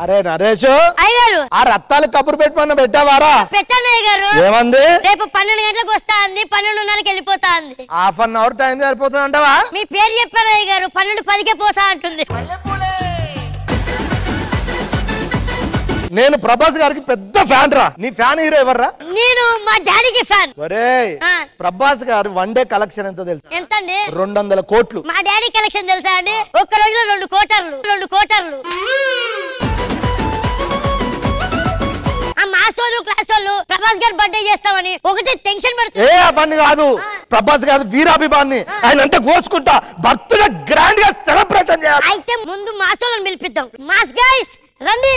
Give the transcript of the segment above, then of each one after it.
అరే నరేష్ అయ్యారు ఆ రత్తాలు కబురు పెట్టమన్నా పెట్టావారా? పెట్టాను అయ్యారు. ఏమంది? రేపు 12 గంటలకు వస్తా అంది, 12:30కి వెళ్ళిపోతా అంది. హాఫ్ అన్ అవర్ టైం సరిపోతుంది అంటావా? మీ పేరు చెప్పారు అయ్యారు, 12:10కే పోతా అంటుంది. నేను ప్రభాస్ గారికి పెద్ద ఫ్యాన్ రా. నీ ఫ్యాన్ హీరో ఎవర్రా? నేను మా డాడీకి ఫ్యాన్. ఒరేయ్ ప్రభాస్ గారు వన్ డే కలెక్షన్ ఎంత తెలుసు? ఎంత అండి? 200 కోట్లు. మా డాడీ కలెక్షన్ తెలుసా అండి? ఒక్క రోజులో 2 కోటర్లు. ఆ మాస్ వాళ్ళు క్లాస్ వాళ్ళు ప్రభాస్ గారు బర్త్డే చేస్తామని ఒకటే టెన్షన్ పడుతుంది. ఏ అవన్నీ కాదు, ప్రభాస్ గారు వీరాభిమాన్ని, ఆయన అంటే కోసుకుంటా బర్త్డే గ్రాండ్ గా సెలబ్రేషన్ చేయాలి. అయితే ముందు మాస్ వాళ్ళని పిలిపిద్దాం. మాస్ గైస్ రండి.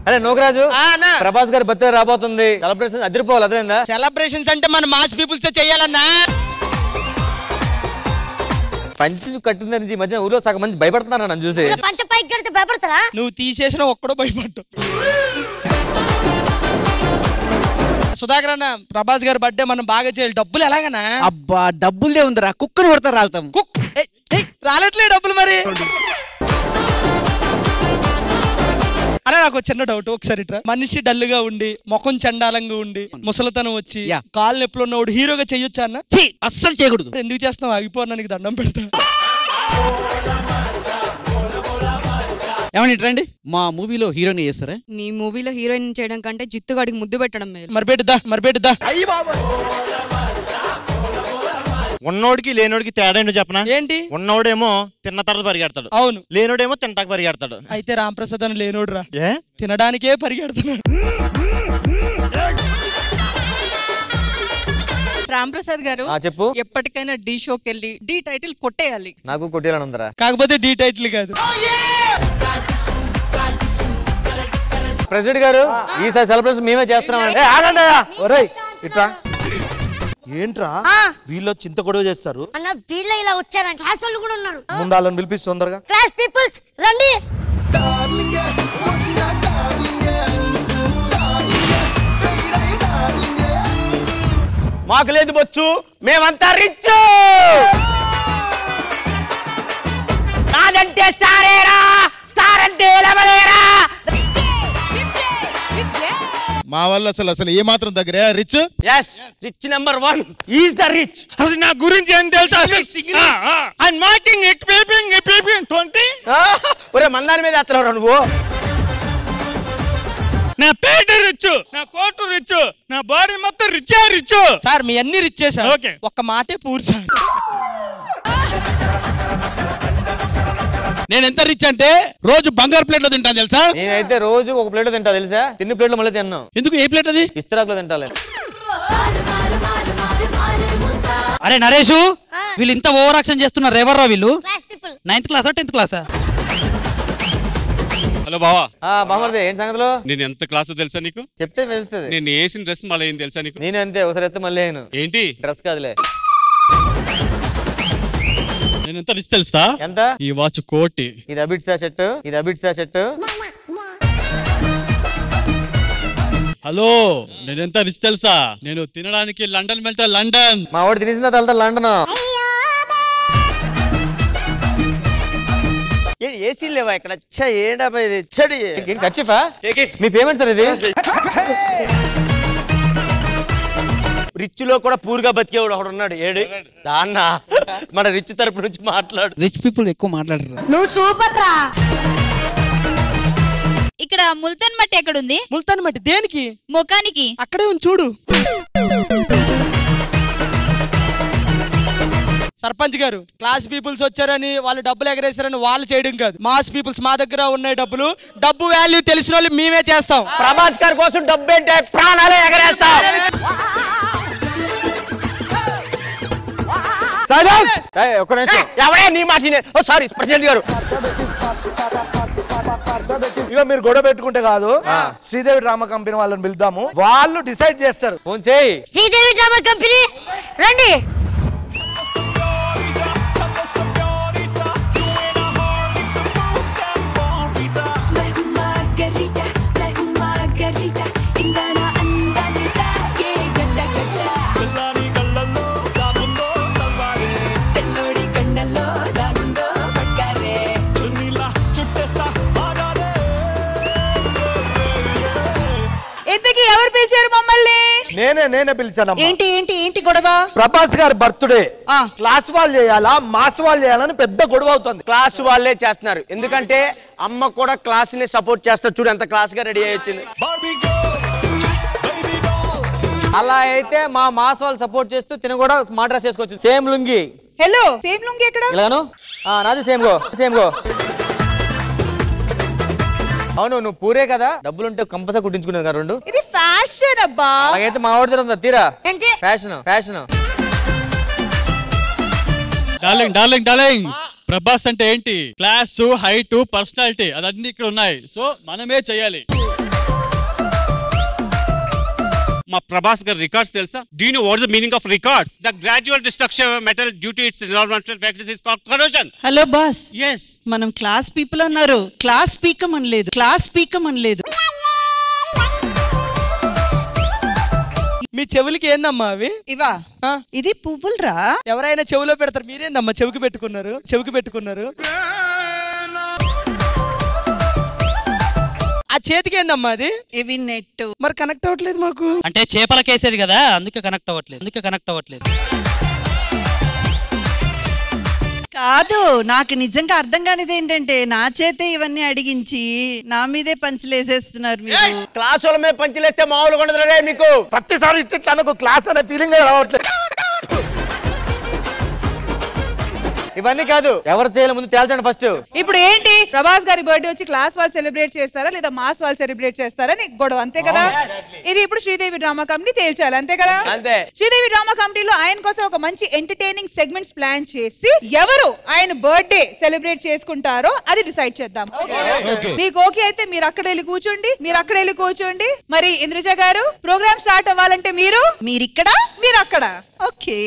అరే నోకరాజు, ప్రభాస్ గారి బర్త్డే రాబోతుంది, సెలబ్రేషన్ అదిరిపోవాలి. అదేందా సెలబ్రేషన్స్ అంటే మన మాస్ పీపుల్స్ చెయ్యాలన్నా. పంచి కట్టింది నుంచి మధ్య ఊర్లో సగం మంది భయపడుతున్నారు నన్ను చూసి. పంచ పైకి కడితే భయపడతారా? నువ్వు తీసేసిన ఒక్కడో భయపడ్డు. సుధాకర్ అన్న, ప్రభాస్ గారి బర్త్డే మనం బాగా చేయాలి. డబ్బులు ఎలాగనా? అబ్బా డబ్బులే ఉందిరా, కుక్కను కొడతారు రాళ్తాం. రాలట్లే డబ్బులు మరి. అరే నాకు చిన్న డౌట్, ఒకసారి ఇట్రా. మనిషి డల్లుగా ఉండి ముఖం చండాలంగా ఉండి ముసలితనం వచ్చి కాళ్ళు నొప్పులు ఉన్నవాడు హీరోగా చెయ్యొచ్చా అన్న? అస్సలు చేయకూడదు. ఎందుకు చేస్తున్నావు? ఆగిపోన్నా, నీకు దండం పెడతా. ఏమని రండి, మా మూవీలో హీరోయిన్ చేస్తారా? నీ మూవీలో హీరోయిన్ చేయడం కంటే జిత్తుగాడికి ముద్దు పెట్టడం మేలు. మరిపెట్టుదా. ఉన్నోడికి లేనోడికి తేడా ఏంటో చెప్పనా? ఏంటి? ఉన్నోడేమో తిన్న తర్వాత పరిగెడతాడు, అవును. లేనోడేమో తింటాక పరిగెడతాడు. అయితే రాంప్రసాద్ అని లేనోడు రా, ఏ తినడానికే పరిగెడుతున్నాడు. రాంప్రసాద్ గారు చెప్పు. ఎప్పటికైనా డి షోకి వెళ్ళి డి టైటిల్ కొట్టేయాలి. నాకు కొట్టేయాలని ఉందరా, కాకపోతే డి టైటిల్ కాదు. ప్రెసిడెంట్ గారు ఈసారి సెలబ్రేషన్ మేమే చేస్తున్నాం. ఇట్రా. ఏంట్రా వీళ్ళు చింత గొడవ చేస్తారు? అన్న వీళ్ళ ఇలా వచ్చారా? క్లాస్ వాళ్ళు కూడా ఉన్నారు. ముందు వాళ్ళని పిలిపిస్తు తొందరగా. క్లాస్ పీపుల్స్ రండి. మాకు లేదు బొచ్చు, మేమంతా రిచ్. నాదంటే స్టారేరా, స్టార్ అంటే లెవలేరా. మా వాళ్ళు అసలు ఏ మాత్రం దగ్గర rich. yes rich number 1 is the rich. అసలు నా గురించి ఏం తెలుసా? అండ్ మార్కింగ్ ఇట్ పేపింగ్ 20 ఒరే మందాని మీద అత్తరా నువ్వు. నా పేట రిచ్, నా కోటు రిచ్, నా బాడీ మొత్తం రిచ్. సార్ మీ అన్ని రిచ్ చేశారు. ఓకే, ఒక్క మాటే పూర్తి సార్. నేను ఎంత రిచ్ అంటే రోజు బంగారు ప్లేట్ లో తింటాను తెలుసా? నేనైతే రోజు ఒక ప్లేట్ తింటా తెలుసా? తిన్ని ప్లేట్లు మళ్ళీ తిన్నాను. ఎందుకు? ఏ ప్లేట్ అది? ఇస్తరాకులో తింటాలే. అరే నరేష్, వీళ్ళు ఇంత ఓవర్ యాక్షన్ చేస్తున్నారు. ఎవర్రా వీళ్ళు? Class people. 9th క్లాసా 10th క్లాసా? హలో బావా. బామర్ది ఏంటి సంగతిలో? నేను ఎంత క్లాస్ తెలుసా నీకు? చెప్తే తెలుస్తుంది. నేను వేసిన డ్రెస్ మళ్ళీ ఏం తెలుసా నీకు? నేను అంతే, ఒకసారి ఎత్తే మళ్ళీ ఏంటి డ్రెస్ కాదులే. నేను ఎంత రిచ్ తెలుసా? ఎంత? ఈ వాచ్ కోటి. ఇది అబిట్సా షర్ట్. హలో, నేను ఎంత రిచ్ తెలుసా? నేను తినడానికి లండన్ వెళ్తా. లండన్ మా వాడు తినేసిన తర్వాత లండన్. ఏసీ లేవా ఇక్కడ? ఖర్చుఫా మీ పేమెంట్ సార్ ఇది? రిచ్ లో కూడా పూర్గా బతికేవాడు ఒకడు ఉన్నాడు. ఏడు దాన్న మన రిచ్ తరపు నుంచి మాట్లాడు. రిచ్ పీపుల్ ఎక్కువ మాట్లాడరు. నువ్వు సూపర్ రా. ఇక్కడ ముల్తాన్ మట్టి ఎక్కడ ఉంది? ముల్తాన్ మట్టి దేనికి? ముఖానికి. అక్కడే ఉంది చూడు. సర్పంచ్ గారు, క్లాస్ పీపుల్స్ వచ్చారని వాళ్ళు డబ్బులు ఎగరేశారని వాళ్ళు చేయడం కాదు. మాస్ పీపుల్స్ మా దగ్గర ఉన్నాయి డబ్బులు. డబ్బు వాల్యూ తెలిసిన వాళ్ళు మేమే చేస్తాం. ప్రభాస్ గారి కోసం డబ్బు ఏంటే ప్రాణాలే ఎగరేస్తాం. ఒక్క నిమిషం, ఎవరే నీ మాట? సారీ ప్రెసిడెంట్ గారు. ఇక మీరు గొడవ పెట్టుకుంటే కాదు, శ్రీదేవి డ్రామా కంపెనీ వాళ్ళని పిలుద్దాము, వాళ్ళు డిసైడ్ చేస్తారు. ఫోన్ చేయి. శ్రీదేవి డ్రామా కంపెనీ రండి. నేనే పిలిచాను. ఏంటి ఏంటి ఏంటి గొడవ? ప్రభాస్ గారి బర్త్డే క్లాస్ వాళ్ళు చేయాలా మాస్ వాళ్ళు చేయాలని పెద్ద గొడవ అవుతుంది. క్లాస్ వాళ్ళే చేస్తున్నారు, ఎందుకంటే అమ్మ కూడా క్లాస్ ని సపోర్ట్ చేస్తారు. చూడు ఎంత క్లాస్ గా రెడీ అయ్యి వచ్చింది. అలా అయితే మా మాస్ వాళ్ళు సపోర్ట్ చేస్తూ తిన కూడా స్మార్ట్ డ్రెస్ చేసుకోవచ్చు. Same lungi. Hello, same lungi ఎక్కడ? ఇలాను నాది సేమ్ గో. అవును, నువ్వు పూరే కదా, డబ్బులుంటే కంపల్సరీ కుట్టించుకునేది కదా రెండు. ఇది ఫ్యాషన్ అబ్బా. అలాగైతే మా వాడి దగ్గర ఉందా తీరా ఫ్యాషన్. డార్లింగ్ ప్రభాస్ అంటే ఏంటి? క్లాస్, హైట్, పర్సనాలిటీ అదన్నీ ఇక్కడ ఉన్నాయి. సో మనమే చేయాలి. మా ప్రభాస్ గారి రికార్డ్స్ తెలుసా? Do you know what is the meaning of records? The gradual destruction of metal due to its environmental factors is called corrosion. Hello boss. Yes. మనం క్లాస్ పీపుల్ అన్నారు, క్లాస్ పీకం అనలేదు. మీ చెవులకి ఏందమ్మా అవి? ఇవా ఇది పువ్వులరా? ఎవరైనా చెవులో పెడతారు, మీరేందమ్మా చెవికి పెట్టుకున్నారు? ఆ చేతికి ఏందమ్మా అది? ఇవి నెట్. మరి కనెక్ట్ అవ్వట్లేదు మాకు. అంటే చేపలకేసేది కదా, అందుకే కనెక్ట్ అవ్వట్లేదు. కాదు, నాకు నిజంగా అర్థం కానిది ఏంటంటే నా చేతే ఇవన్నీ అడిగించి నా మీదే పంచులేసేస్తున్నారు మీరు. క్లాస్ వాళ్ళ మీద పంచులేస్తే మామూలుగా ఉండదులే మీకు. ప్రతిసారి ఇట్లా నాకు క్లాస్ అనే ఫీలింగ్ రావట్లేదు. ఇవన్నీ కాదు, ఎవరు చేయాలి ముందు తేల్చండి ఫస్ట్. ఇప్పుడు ఏంటి, ప్రభాస్ గారి బర్త్డే వచ్చి క్లాస్ వాళ్ళు సెలబ్రేట్ చేస్తారా లేదా మాస్ వాళ్ళు సెలబ్రేట్ చేస్తారా నీకు గొడవ, అంతే కదా? ఇది ఇప్పుడు శ్రీదేవి డ్రామా కంపెనీ తేల్చాలి, అంతే కదా? అంతే. శ్రీదేవి డ్రామా కంపెనీలో ఆయన కోసం ఒక మంచి ఎంటర్టైనింగ్ సెగ్మెంట్స్ ప్లాన్ చేసి ఎవరు ఆయన బర్త్డే సెలబ్రేట్ చేసుకుంటారో అది డిసైడ్ చేద్దాం. మీకు ఓకే అయితే మీరు అక్కడ వెళ్ళి కూర్చోండి. మరి ఇంద్రజ గారు, ప్రోగ్రామ్ స్టార్ట్ అవ్వాలంటే మీరు అక్కడ. Okay.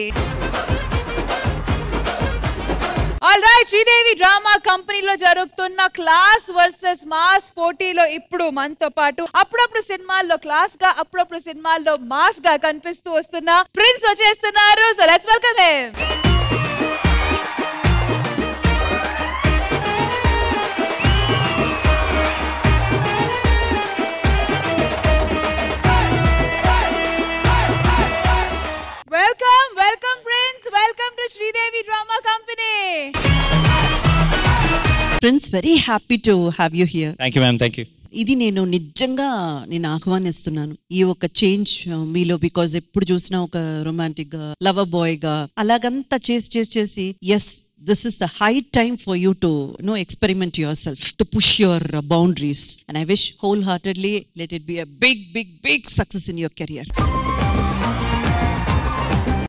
All right, Sridevi drama కంపెనీలో జరుగుతున్న క్లాస్ వర్సెస్ మాస్ పోటీలో ఇప్పుడు మనతో పాటు అప్పుడప్పుడు సినిమాల్లో క్లాస్ గా, అప్పుడప్పుడు సినిమాల్లో మాస్ గా కనిపిస్తూ వస్తున్న ప్రిన్స్ వచ్చేస్తున్నారు. So let's welcome him. Welcome Prince. Welcome to Sridevi Drama Company. Prince, very happy to have you here. Thank you ma'am, thank you. ఇది నిజంగా నేను ఆహ్వానిస్తున్నాను ఈ ఒక చేంజ్ మీలో. బికాజ్ ఎప్పుడు చూసినా ఒక రొమాంటిక్ గా, లవర్ బాయ్ గా అలాగంతా చేసి yes, this is the high time for you to experiment yourself, to push your boundaries, and I wish wholeheartedly let it be a big success in your career.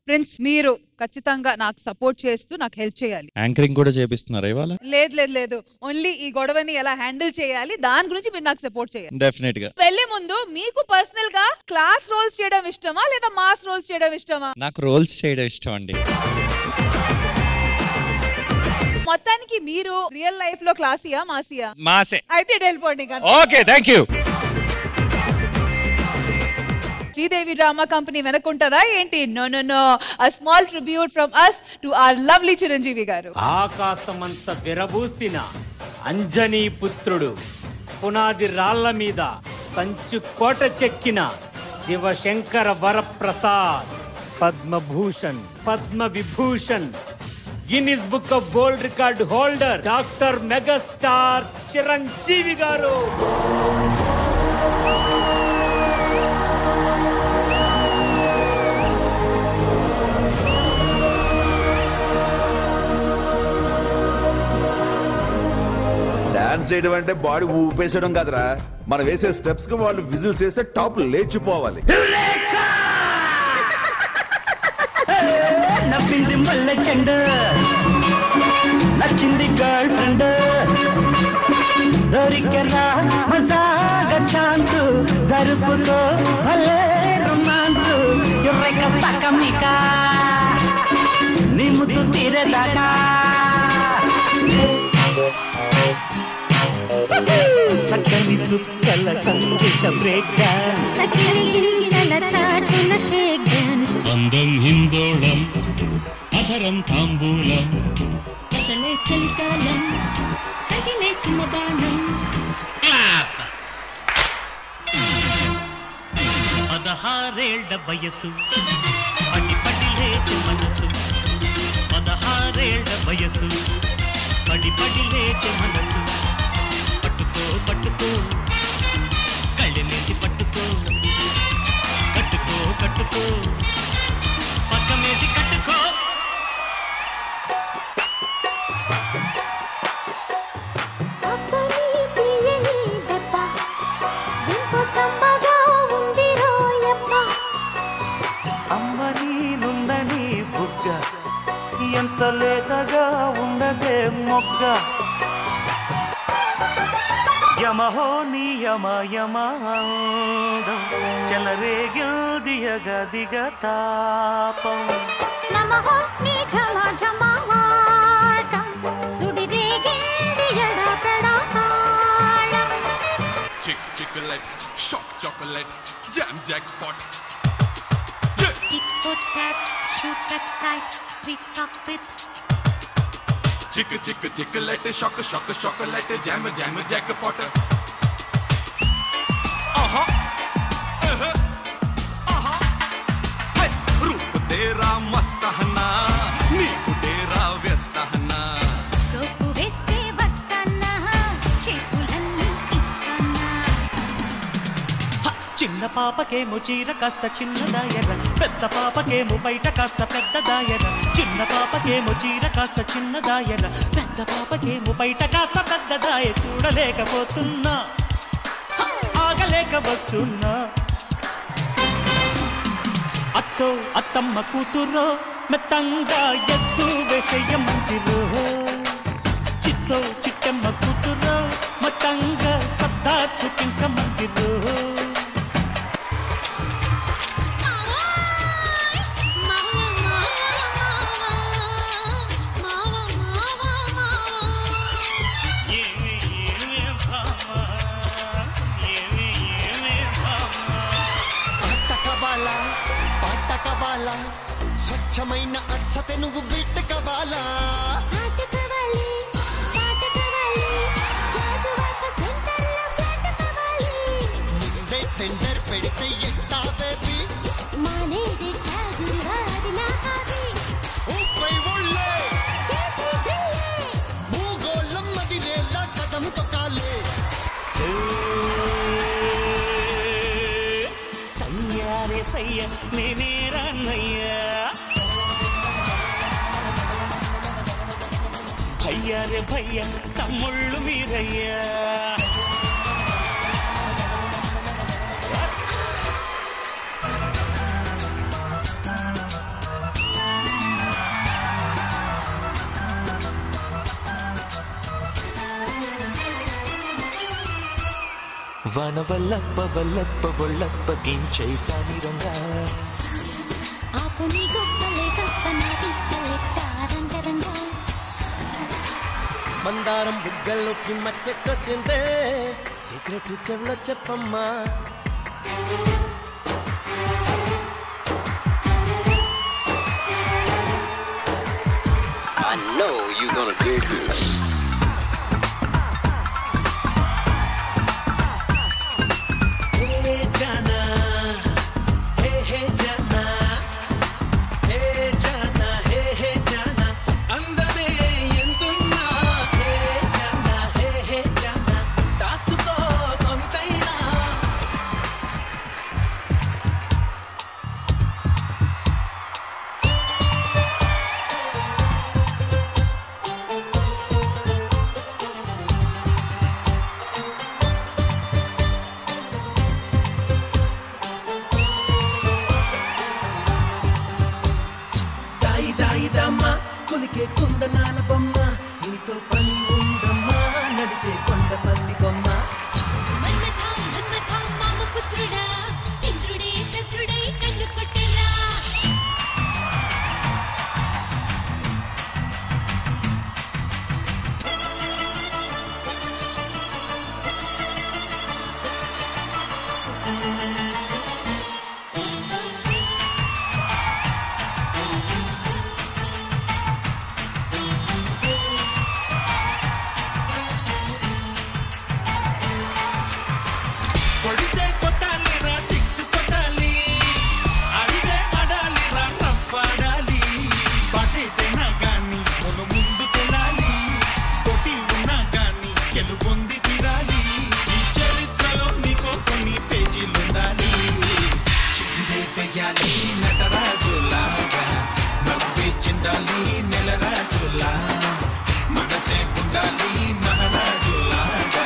Prince, మీరు ఖచ్చితంగా నాకు support చేస్తూ నాకు help చేయాలి. Anchoring కూడా చేపిస్తున్నారా ఇవాళ? లేదు, only ఈ గొడవని ఎలా హ్యాండిల్ చేయాలి దాని గురించి మీరు నాకు సపోర్ట్ చేయాలి. డెఫినెట్ గా. వెళ్ళే ముందు మీకు పర్సనల్ గా క్లాస్ రోల్స్ చేయడం ఇష్టమా లేదా మాస్ రోల్స్ చేయడం ఇష్టమా? నాకు రోల్స్ చేయడం ఇష్టం అండి. మొత్తానికి మీరు రియల్ లైఫ్ లో క్లాసియా మాసియా? మాసే. అయితే వెళ్ళిపోండి. Okay, thank you. Sridevi drama company వెనకుంటదా ఏంటి? No, a small tribute from us to our lovely Chiranjeevi garu. ఆకాశమంత విరబూసిన అంజనీ పుత్రుడు, పునాది రాళ్ల మీద కంచు కోట చెక్కిన Sivasankara Varaprasad, Padma Bhushan, Padma Vibhushan, Guinness book of world record holder doctor megastar Chiranjeevi garu. Dance చేయడం అంటే బాడీ ఊపేసడం కాదురా, మనం వేసే స్టెప్స్ కి వాళ్ళు విజిల్స్ చేస్తే టాప్ లేచిపోవాలి. నవ్వింది మల్లె చెండ, నచ్చింది గర్ల్ ఫ్రెండ్, దొరికెనా మజాగా ఛాన్స్, జరుపుకో భలే రొమాన్స్, యుర్రెక సకమిక నీ ముద్దు తీరేదాకా, చక్కని చుక్కల సంగీత బ్రేక్ డాన్స్, అందం హిందోళం, అధరం తాంబూలం, అసలే చలికాలం, తగిలే చిన్నదానం. 16 16 వయసు పడి పడి లేచే మనసు 16 వయసు పడి పడి లేచే మనసు పట్టుకో పట్టుకో కళ్ళెలేసి పట్టుకో కట్టుకో కట్టుకో పక్కమేసి కట్టుకో అమ్మ నీనుందని బుగ్గ ఎంత లేతగా ఉండదే మొగ్గ యమహో నీ యమ యమాదం చెలరేగిల్దియగ దిగ తాపం నమః నీ ఝమ ఝమాటం సుడిరేగిల్దియడ పెడతాళం chick chiclet shock chocolate jam jackpot tick tock tock shoot that side sweet cockpit chick chick chiclet shock shock chocolate jam jam jackpot ఆహా ఆహా హే రూప్ తేరా మస్తహనా నీకు తేరా వ్యస్తహనా సోపు వేస్తే వస్తానా చేతులన్నీ ఇస్తానా చిన్న పాపకేమో చీర కాస్త చిన్నదాయర పెద్ద పాపకేమో బయట కాస్త పెద్దదాయర చిన్న పాపకేమో చీర కాస్త చిన్నదాయర పెద్ద పాపకేమో బయట కాస్త పెద్దదాయ చూడలేకపోతున్నా ఆగలేక వస్తున్నా అత్తో అత్తమ్మ కూతురో మెత్తంగా ఎత్తు వేసేయమంటిరో చిత్తో చిట్టమ్మ కూతురో మతంగా సత్తా చూపించమంటిరో పాట కవాలా స్వచ్ఛమైన అచ్చతే నువ్వు బిట్ట కవాలా ముందే టెండర్ పెడితే ఎట్టా బేబీ మానేది గురువాది నా హాబీ ఊపై ఒళ్ళే చేసి డ్రిల్లే భూగోళం మదిరేలా కదం తొక్కాలే సయ్యారే సయ్య నేనే రాన్నయ్యా భయ్యారే భయ్య తమ్ముళ్ళు మీరయ్యా వన వల్లప్ప వల్లప్ప వల్లప్ప గించేసాని రంగా ఆకుని గొప్పలే తప్ప నా గిట్టలెట్ట రంగరంగా మందారం బుగ్గల్లోకి మచ్చెక్కొచ్చిందే సీక్రెట్ చెవులో చెప్పమ్మా I know you're gonna dig this. గెలుపొంది తీరాలి ఈ చరిత్రలో నీకో కొన్ని పేజీలుండాలి చిందే వెయ్యాలి నటరాజులాగా నవ్వే చిందాలి నెలరాజులా మనసే ఉండాలి మహారాజులాగా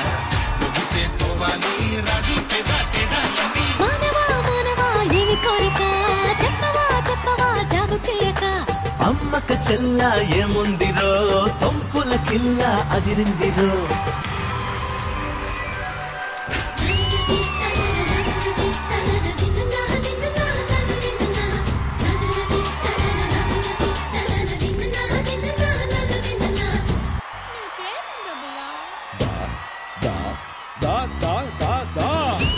ముగిసే పోవాలి రాజు పెదాటెడాలని మానవా మానవా ఏమి కోరిక చెప్పవా చెప్పవా జాగు చేయక అమ్మక చెల్ల ఏముందిరో సొంపుల కిల్ల అదిరిందిరో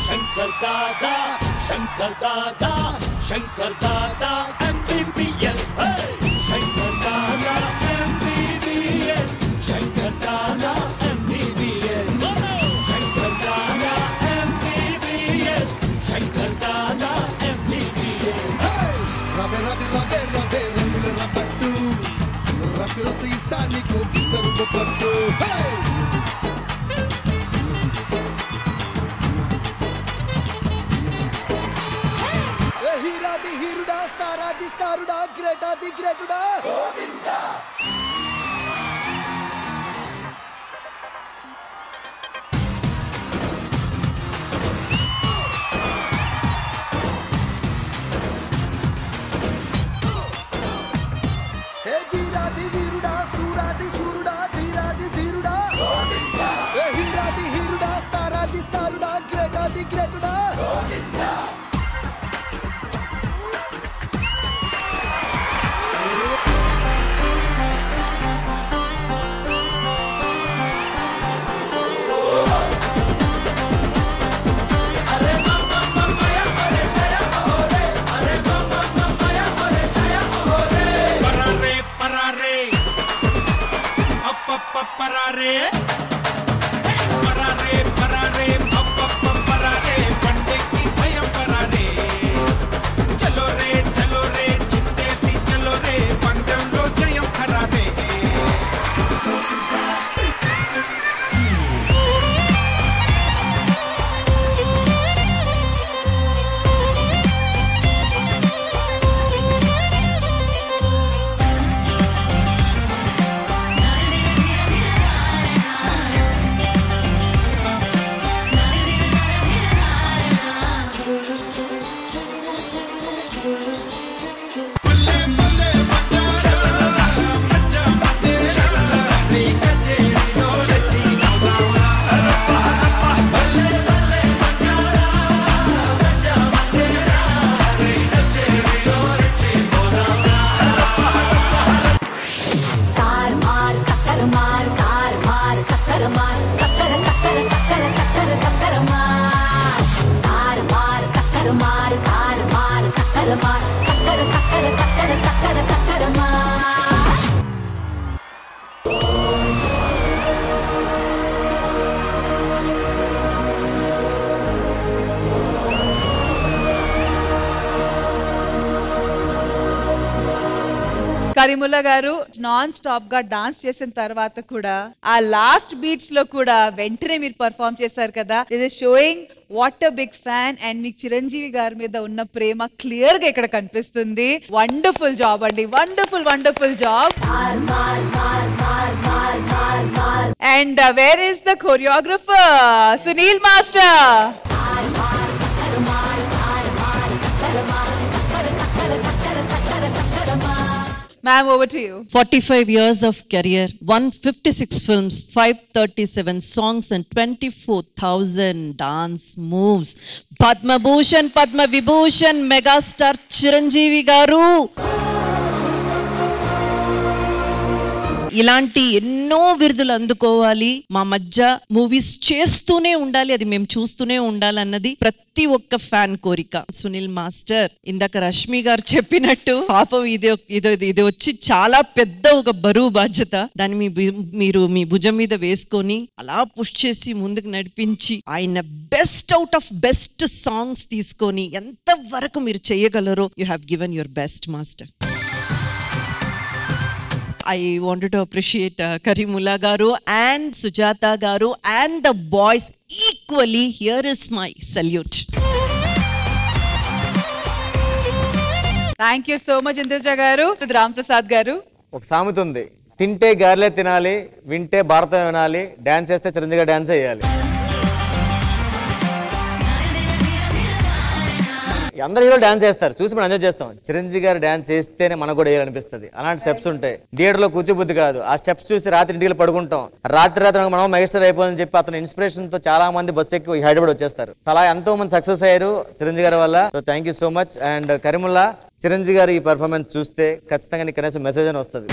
Shankar Dada Shankar Dada Shankar Dada MBBS Shankar Dada MBBS Shankar Dada MBBS Shankar Dada MBBS Shankar Dada MBBS రవే రవే రవే రవే రంగుల రబ్బట్టు రక్కు రక్కు ఇస్తా నీకు బిస్తరు పట్టు హీరాది హీరుడా స్టారాది స్టారుడా గ్రేటాది గ్రేటుడా గోవిందా హే వీరాది వీరుడా సూరాది శూరుడా ధీరాది ధీరుడా గోవిందా హే హీరాది హీరుడా స్టారాది స్టారుడా గ్రేటాది గ్రేటుడా గోవిందా పరారే పరారే పరారే అప్పప్ప పరారే పండెక్కి భయం పరారే చలో రే చిందేసి చలో రే పందెంలో జయం ఖరారే కరీముల్లా గారు నాన్ స్టాప్ గా డాన్స్ చేసిన తర్వాత కూడా ఆ లాస్ట్ బీట్స్ లో కూడా వెంటనే మీరు పర్ఫామ్ చేశారు కదా. ఇది showing what a big fan and మీకు చిరంజీవి గారి మీద ఉన్న ప్రేమ క్లియర్ గా ఇక్కడ కనిపిస్తుంది. వండర్ఫుల్ జాబ్ అండి, wonderful wonderful job. And where is the choreographer Sunil master? Ma'am, over to you. 45 years of career, 156 films, 537 songs and 24,000 dance moves. Padma Bhushan, Padma Vibhushan, megastar Chiranjeevi garu. ఇలాంటి ఎన్నో విరుదులు అందుకోవాలి, మా మధ్య movies చేస్తూనే ఉండాలి, అది మేము చూస్తూనే ఉండాలన్నది ప్రతి ఒక్క ఫ్యాన్ కోరిక. సునీల్ మాస్టర్, ఇందాక రష్మి గారు చెప్పినట్టు పాపం ఇది వచ్చి చాలా పెద్ద ఒక బరువు బాధ్యత. దాన్ని మీరు మీ భుజం మీద వేసుకొని అలా పుష్ చేసి ముందుకు నడిపించి ఆయన best out of best songs తీసుకొని ఎంత వరకు మీరు చేయగలరో you have given your best master. I wanted to appreciate Karimullah garu and Sujata garu and the boys equally. Here is my salute. Thank you so much Indraja garu. Ram Prasad garu. ఒక సామెత ఉంది, తింటే గారెలే తినాలి, వింటే భారతం వినాలి, dance చేస్తే Chiranjeevi garu dance చేయాలి. అందరు హీరో డాన్స్ చేస్తారు, చూసి మనం ఎంజాయ్ చేస్తాం. చిరంజీవి గారు డాన్స్ చేస్తేనే మనకు కూడా వేయాలనిపిస్తుంది. అలాంటి స్టెప్స్ ఉంటాయి. థియేటర్లో కూర్చోబుద్ధి కాదు. ఆ స్టెప్స్ చూసి రాత్రి ఇంటికి పడుకుంటాం. రాత్రి మనం మెగాస్టార్ అయిపోవాలని చెప్పి అతను ఇన్స్పిరేషన్ తో చాలా మంది బస్ ఎక్కి హైదరాబాద్ వచ్చేస్తారు. అలా ఎంతో మంది సక్సెస్ అయ్యారు చిరంజీవి గారి వల్ల. So thank you so much. And Karimulla, Chiranjeevi garu ఈ పర్ఫార్మెన్స్ చూస్తే ఖచ్చితంగా నీకు కనీసం మెసేజ్ అని వస్తుంది.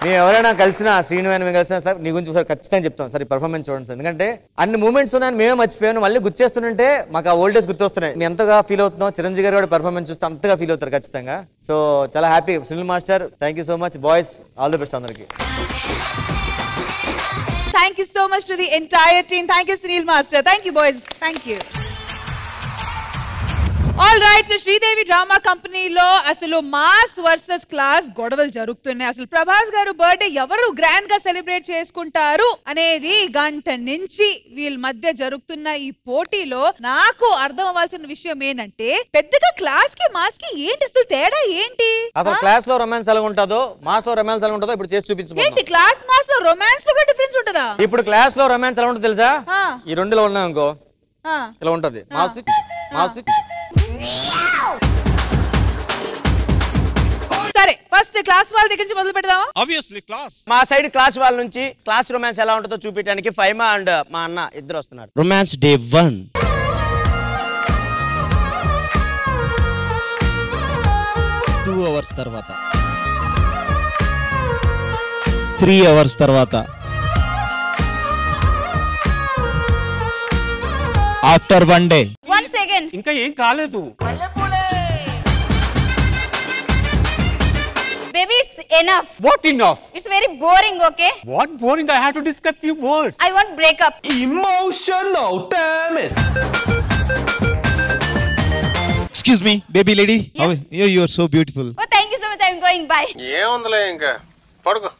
మేము ఎవరైనా కలిసినా, శ్రీనివాని మేము కలిసినా సార్ నీ గురించి ఒకసారి ఖచ్చితంగా చెప్తాం సార్, ఈ పర్ఫార్మెన్స్ చూడండి సార్. ఎందుకంటే అన్ని మూమెంట్స్ ఉన్నాయని మేమే మర్చిపోయాను, మళ్ళీ గుర్తు చేస్తుంటే మాకు ఆ ఓల్డేజ్ గుర్తొస్తున్నాయి. మేము ఎంతగా ఫీల్ అవుతున్నాం, చిరంజీవి గారు కూడా పర్ఫార్మెన్స్ చూస్తే అంతగా ఫీల్ అవుతారు ఖచ్చితంగా. సో చాలా happy. Sunil master thank you so much. Boys all the best అందరికి. Thank you so much to the entire team. Thank you Sunil Master. Thank you boys. Thank you. All right, so Sridevi drama కంపెనీలో అసలు mass versus class గొడవలు జరుగుతున్నాయి. అసలు ప్రభాస్ గారు birthday ఎవరు grand గా celebrate చేసుకుంటారు అనేది గంట నుంచి వీళ్ళ మధ్య జరుగుతున్న ఈ పోటీలో నాకు అర్థం అవ్వాల్సిన విషయం ఏంటంటే, పెద్దగా క్లాస్ కి మాస్ కి ఏంటి అసలు తేడా ఏంటి? అసలు క్లాస్ లో రొమాన్స్ ఎలా ఉంటుందో, మాస్ లో రొమాన్స్ ఎలా ఉంటుందో ఇప్పుడు చేసి చూపించు. ఏంటి క్లాస్ మాస్ లో రొమాన్స్ లో కూడా డిఫరెన్స్ ఉంటుందా? ఇప్పుడు క్లాస్ లో రొమాన్స్ ఎలా ఉంటుందో తెలుసా? ఈ రెండులో ఉన్నాయి అనుకో, ఇలా ఉంటది. Mass mass. సరే ఫస్ట్ క్లాస్ వాళ్ళ దగ్గర నుంచి మొదలు పెడదామా? Obviously class. మా సైడ్ క్లాస్ వాళ్ళ నుంచి క్లాస్ రొమాన్స్ ఎలా ఉంటుందో చూపించడానికి ఫైమా అండ్ మా అన్న ఇద్దరు వస్తున్నారు. Romance day 1. టూ అవర్స్ తర్వాత 3 అవర్స్ తర్వాత ఆఫ్టర్ 1 డే. 1 సెకండ్. ఇంకా ఏం కాలేదు. Baby, it's enough. What enough? It's very boring, okay? What boring? I have to discuss few words. I want breakup. Emotional, damn it. Excuse me, baby lady. How you are so beautiful. Oh, thank you so much. I'm going. Bye. ఏముందిలే ఇంకా పడుకో.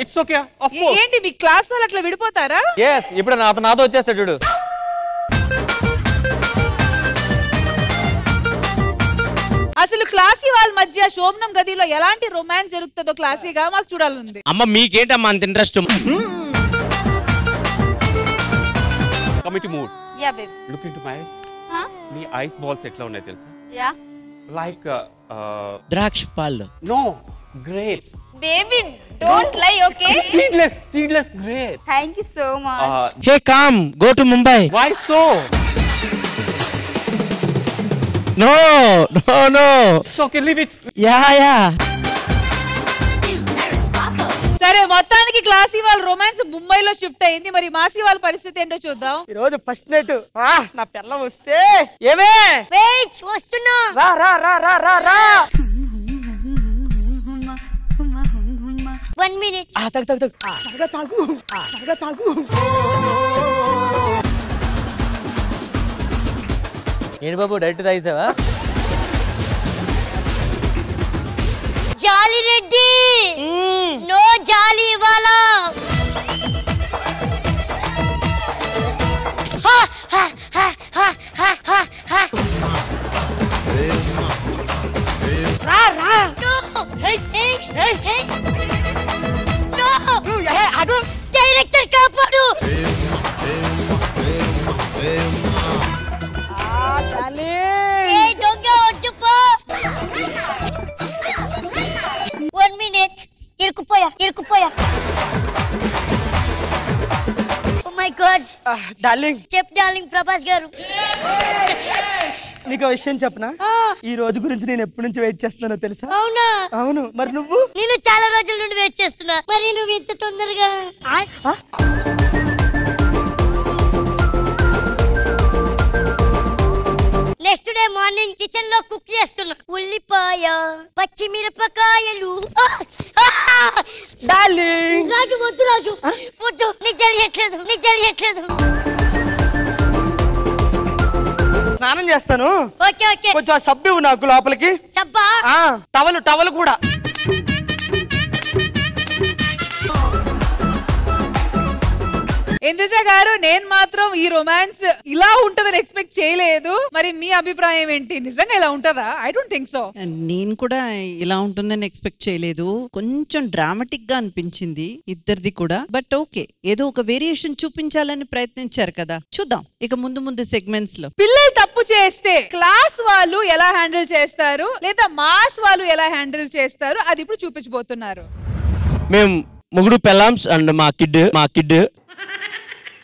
It's okay. Of course. ఏంటి మీ class వాళ్ళు అట్లా విడిపోతారా? yes ఇప్పుడు నాతో వచ్చేస్తాడు చూడు. అసలు క్లాసీ వాళ్ళ మధ్య శోభనం గదిలో ఎలాంటి రొమాన్స్ జరుగుతుందో క్లాసీగా మాకు చూడాలంది. అమ్మ మీకేంటమ్మా అంత interest? Committee mood. Yeah, baby. Look into my eyes. Huh? నీ ఐస్ బాల్స్ ఎట్లా ఉన్నాయి తెలుసా? Yeah. Like ద్రాక్ష పళ్ళు. no, grapes. Baby, don't lie, okay? Seedless grapes. Thank you so much. hey come go to Mumbai. Why so? no It's okay, leave it. yeah సరే మొత్తానికి classy వాళ్ళ romance ముంబైలో shift అయింది. మరి మాసీ వాళ్ళ పరిస్థితి ఏంటో చూద్దాం. ఈ రోజు ఫస్ట్ నైట్ నా పిల్ల వస్తే ఏమే వెయిట్ వస్తున్నా. రా రా రా రా రా రా 1 minute. తాగు ఏంటి బాబు డైరెక్ట్ తాగేసావా? జాలి రెడ్డి నో జాలి ఇవాలా. రా రా డైరెక్టర్ కాపాడు. దొంగ వద్దు పో. 1 minute. ఇరుకుపోయా. Oh my god. డార్లింగ్ చెప్ డార్లింగ్ ప్రభాస్ గారు. నీకు విషయం చెప్పనా? ఈ రోజు గురించి నేను ఎప్పటి నుంచి వెయిట్ చేస్తున్నానో తెలుసా? అవునా? అవును. మరి నువ్వు? నేను చాలా రోజుల నుండి వెయిట్ చేస్తున్నా. మరి నువ్వు ఇంత తొందరగా? నెక్స్ట్ డే మార్నింగ్ కిచెన్ లో కుక్ చేస్తున్నా. ఉల్లిపాయ, పచ్చిమిరపకాయలు. డార్లింగ్ రాజు వద్దు నీకు తెలియట్లేదు. స్నానం చేస్తాను. Okay okay. కొంచెం ఆ సబ్బు ఇవ్వు నాకు లోపలికి. సబ్బా? టవల్ కూడా. ఇంద్రజ గారు, నేను మాత్రం ఈ రొమాన్స్ ఇలా ఉంటదని ఎక్స్పెక్ట్ చేయలేదు. మరి మీ అభిప్రాయం ఏంటి? నిజంగా ఇలా ఉంటదా? I don't think so. నేను కూడా ఇలా ఉంటుందని ఎక్స్పెక్ట్ చేయలేదు. కొంచెం డ్రామాటిక్ గా అనిపించింది ఇద్దరిది కూడా. బట్ ఓకే, ఏదో ఒక వేరియేషన్ చూపించాలని ప్రయత్నించారు కదా, చూద్దాం ఇక ముందు సెగ్మెంట్స్ లో. పిల్లలు తప్పు చేస్తే క్లాస్ వాళ్ళు ఎలా హ్యాండిల్ చేస్తారు, లేదా మాస్ వాళ్ళు ఎలా హ్యాండిల్ చేస్తారు, అది ఇప్పుడు చూపించబోతున్నారు. మేము ముగ్గురు పెళ్ళాంస్ అండ్ మా కిడ్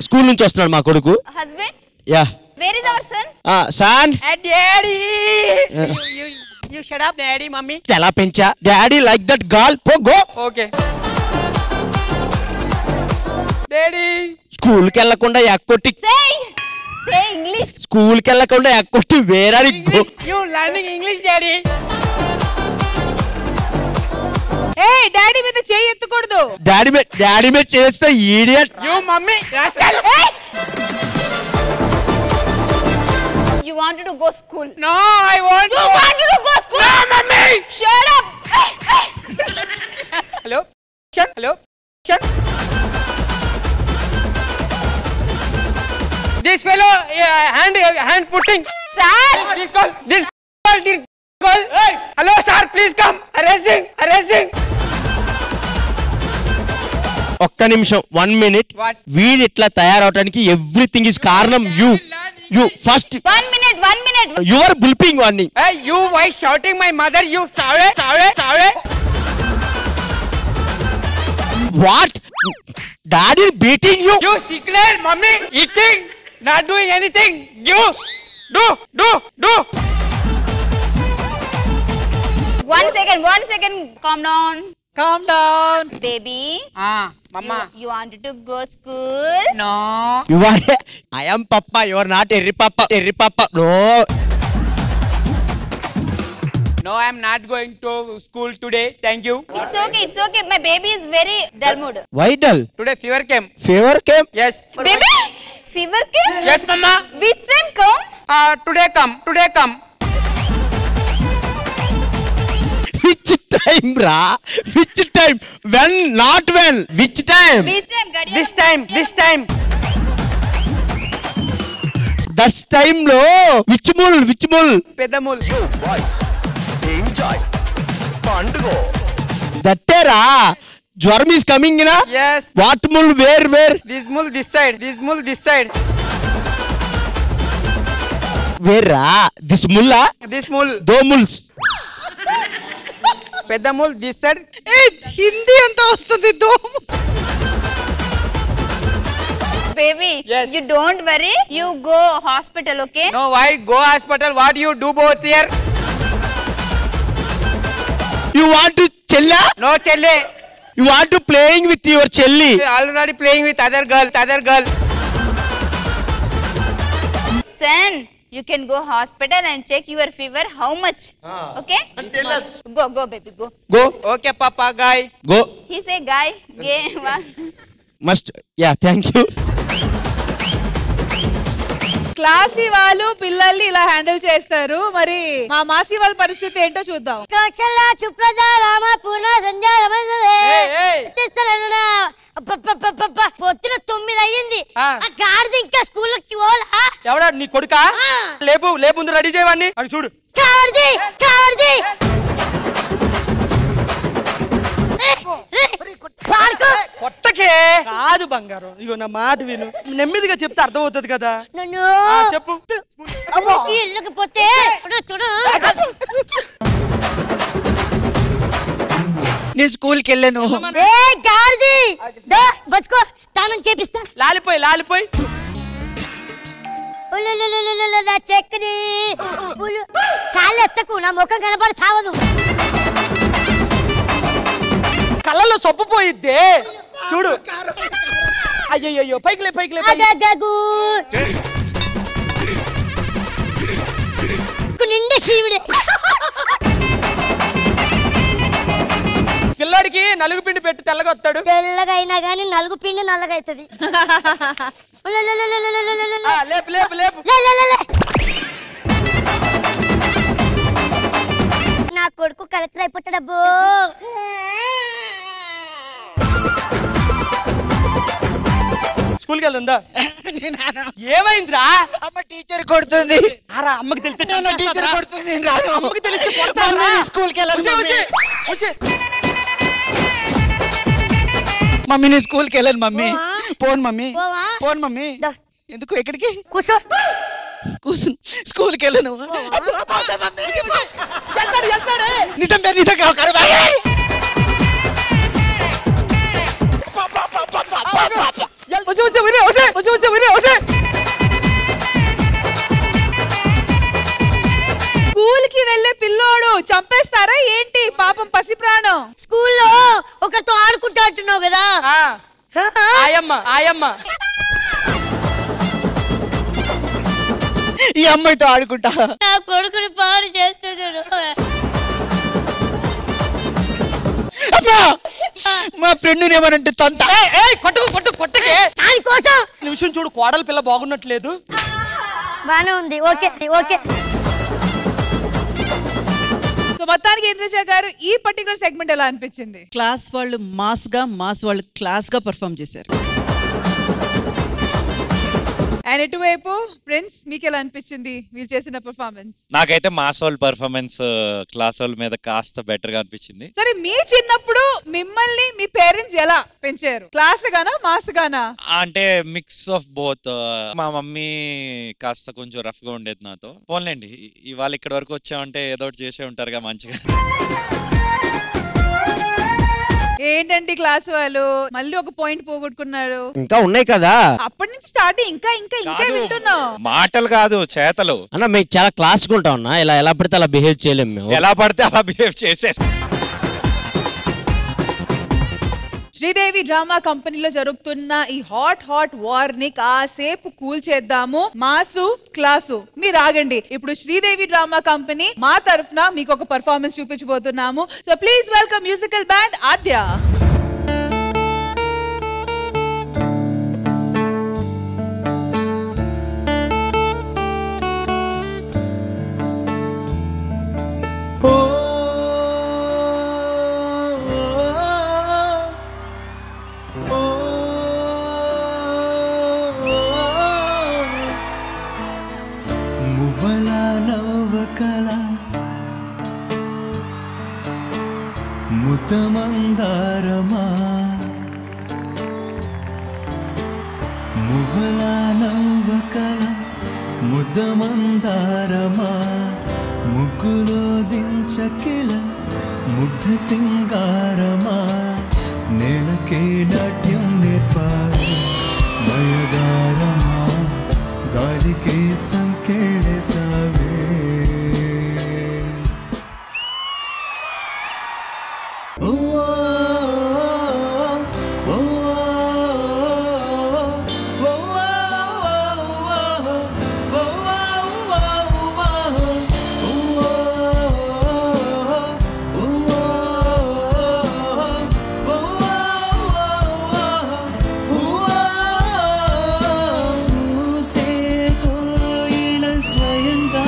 స్కూల్ నుంచి వస్తున్నాడు మా కొడుకు. Husband? Yeah. Where is our son? Son. Daddy. You shut up, Daddy, Mummy. ఎలా పెంచా? Daddy like that girl. Go. Okay. Daddy. School కి వెళ్ళకుండా ఎక్కొట్టి. Say English. స్కూల్ కి వెళ్ళకుండా ఎక్కొట్టి వేరే go. You learning English, Daddy. ఏయ్, డాడీ మీద చేయి ఎత్తకూడదు. డాడీ మీద చేస్తే idiot. You mummy. You wanted to go school. No, I want. You wanted to go school. No, mummy. Shut up. Hello. This fellow hand putting. Sir. This call. Hey. Hello, sir. Please come. Arresting. ఒక్క నిమిషం, 1 minute. వీడు ఇట్లా తయారవడానికి everything is కారణం you first. 1 minute. You are bullying వాడిని. Hey, you why shouting my mother? You sorry. What? Daddy beating you? You sickness, mummy. Eating, not doing anything. You do. 1 second. Calm down. Baby. Mama. You wanted to go school? No. You are. I am Papa. You are not Terry Papa. No, I am not going to school today. Thank you. It's okay. My baby is very dull mood. Why dull? Today fever came. Yes. Baby? Fever came? Yes, Mama. Which time come? Today come. Which time, bra? Which time? When? Not when. Which time? This time. That's time lo. Which mul? Pedamul. Boys, enjoy. Pandugo. Dattera. Jwaram is coming, na? Yes. What mul? Where? This mul this side. Where? This mulla? This mul. Do muls. Pedamul this side. Hindi ఎంత వస్తుంది? Baby, yes. You don't worry. You go hospital, okay? No, why go hospital? What you do both here? You want to chella? No chelle. You want to playing with your chelli? Already playing with other girl. Son, you can go hospital and check your fever. How much? Okay? Tell us. Go, baby, go. Go. Okay, Papa, guy. Go. He say, guy, gay. Must. Yeah, thank you. Classy వాళ్ళు పిల్లల్ని ఇలా handle చేస్తారు. మరి మా మాసి వాళ్ళ పరిస్థితి ఏంటో చూద్దాం. కౌశల్య సుప్రజ రామ పూర్ణ సంధ్య పొద్దున 9 అయ్యింది. ఆ గాడిద ఇంకా స్కూల్కి పోలా? ఎవడా నీ కొడుకా? లేపు ముందు రెడీ చేయవాడిని. అడు చూడు. గాడిది కొట్టకే కాదు బంగారం. ఇగో నా మాట విను, నెమ్మదిగా చెప్తే అర్థమవుతుంది కదా. చెప్పు. వెళ్ళకపోతే నేను స్కూల్కి వెళ్ళాను. గాడిది బతుకో, తానం చేపిస్తా. లాలిపోయి చెక్కని కాళ్ళు ఎత్తకు, నా ముఖం కనపడి సావదు. కళ్ళలో సొప్పు పోయిద్దే చూడు. అయ్యో పైకిలే నిండి శివుడే. పిల్లాడికి నలుగు పిండి పెట్టి తెల్లగా వస్తాడు. తెల్లగా అయినా గానీ నలుగు పిండి నల్లగా అవుతుంది. కొడుకు కలెక్టర్ అయిపోతాడబ్బో. స్కూల్కి వెళ్ళుందా? ఏమైందిరా? అమ్మ టీచర్ కొడుతుంది. అరా అమ్మకి తెలిస్తే టీచర్ కొడుతుంది. అమ్మకి తెలిస్తే స్కూల్కి వెళ్ళాలి. మమ్మీ నేను స్కూల్కి వెళ్ళాను మమ్మీ. పోను మమ్మీ, పోను మమ్మీ. ఎందుకు? ఎక్కడికి? కూర్చో. కూర్చుని స్కూల్కి వెళ్ళాను. నిజం నిజం స్కూల్ కి వెళ్ళే పిల్లోడు చంపేస్తారా ఏంటి? పాపం పసి ప్రాణం. స్కూల్లో ఒకరితో ఆడుకుంటా అంటున్నావు కదా. ఆయమ్మ ఆయమ్మ ఈ అమ్మాయితో ఆడుకుంటా. నా కొడుకుని పాడు చేస్తున్నాడు. మా ఫ్రెండ్ ఏమనంటే తంత కొట్టుకు కొట్టుకు కొట్టకే దానికోసం నిమిషం చూడు. కోడల పిల్ల బాగున్నట్లేదు. బానే ఉంది. Okay okay. సో మొత్తానికి ఇంద్రజ గారు ఈ పర్టికులర్ సెగ్మెంట్ ఎలా అనిపించింది? క్లాస్ వాళ్ళు మాస్ వాళ్ళు క్లాస్ గా పర్ఫామ్ చేశారు. అండ్ ఇటువైపు ప్రిన్స్, మీకు ఎలా అనిపించింది వీళ్ళు చేసిన పర్ఫార్మెన్స్? నాకైతే మాస్ వాళ్ళ పర్ఫార్మెన్స్ క్లాస్ వాళ్ళ మీద కాస్త బెటర్ గా అనిపించింది. సరే, మీ చిన్నప్పుడు మిమ్మల్ని మీ పేరెంట్స్ ఎలా పెంచారు? క్లాస్ గానా మాస్ గానా? అంటే మిక్స్ ఆఫ్ బోత్. మా మమ్మీ కాస్త కొంచెం రఫ్ గా ఉండేది నాతో. పోన్లేండి, ఇవాళ ఇక్కడి వరకు వచ్చామంటే ఏదో ఒకటి చేసే ఉంటారుగా మంచిగా. ఏంటండి క్లాస్ వాళ్ళు మళ్ళీ ఒక పాయింట్ పోగొట్టుకున్నారు? ఇంకా ఉన్నాయి కదా. అప్పటి నుంచి స్టార్ట్ ఇంకా ఇంకా ఇంకా వింటున్నావు. మాటలు కాదు, చేతలు. అన్న మేము చాలా క్లాస్ గా ఉంటాం అన్న. ఎలా పడితే అలా బిహేవ్ చేయలేము మేము. ఎలా పడితే అలా బిహేవ్ చేశారు. శ్రీదేవి డ్రామా కంపెనీలో జరుగుతున్న ఈ హాట్ వార్ ని కాసేపు కూల్ చేద్దాము. మాసు క్లాసు మీరు ఆగండి. ఇప్పుడు శ్రీదేవి డ్రామా కంపెనీ మా తరఫున మీకు ఒక పర్ఫార్మెన్స్ చూపించబోతున్నాము. So please welcome musical band Aadya. ముద్దమందారమా మువ్వల నవ్వకల ముద్దమందారమా ముగ్గులో దించకిల ముగ్ధ సింగారమా నేలకే నాట్యం నేర్పారు మయగారమా గాలికే సంకేళసావే స్వయంగా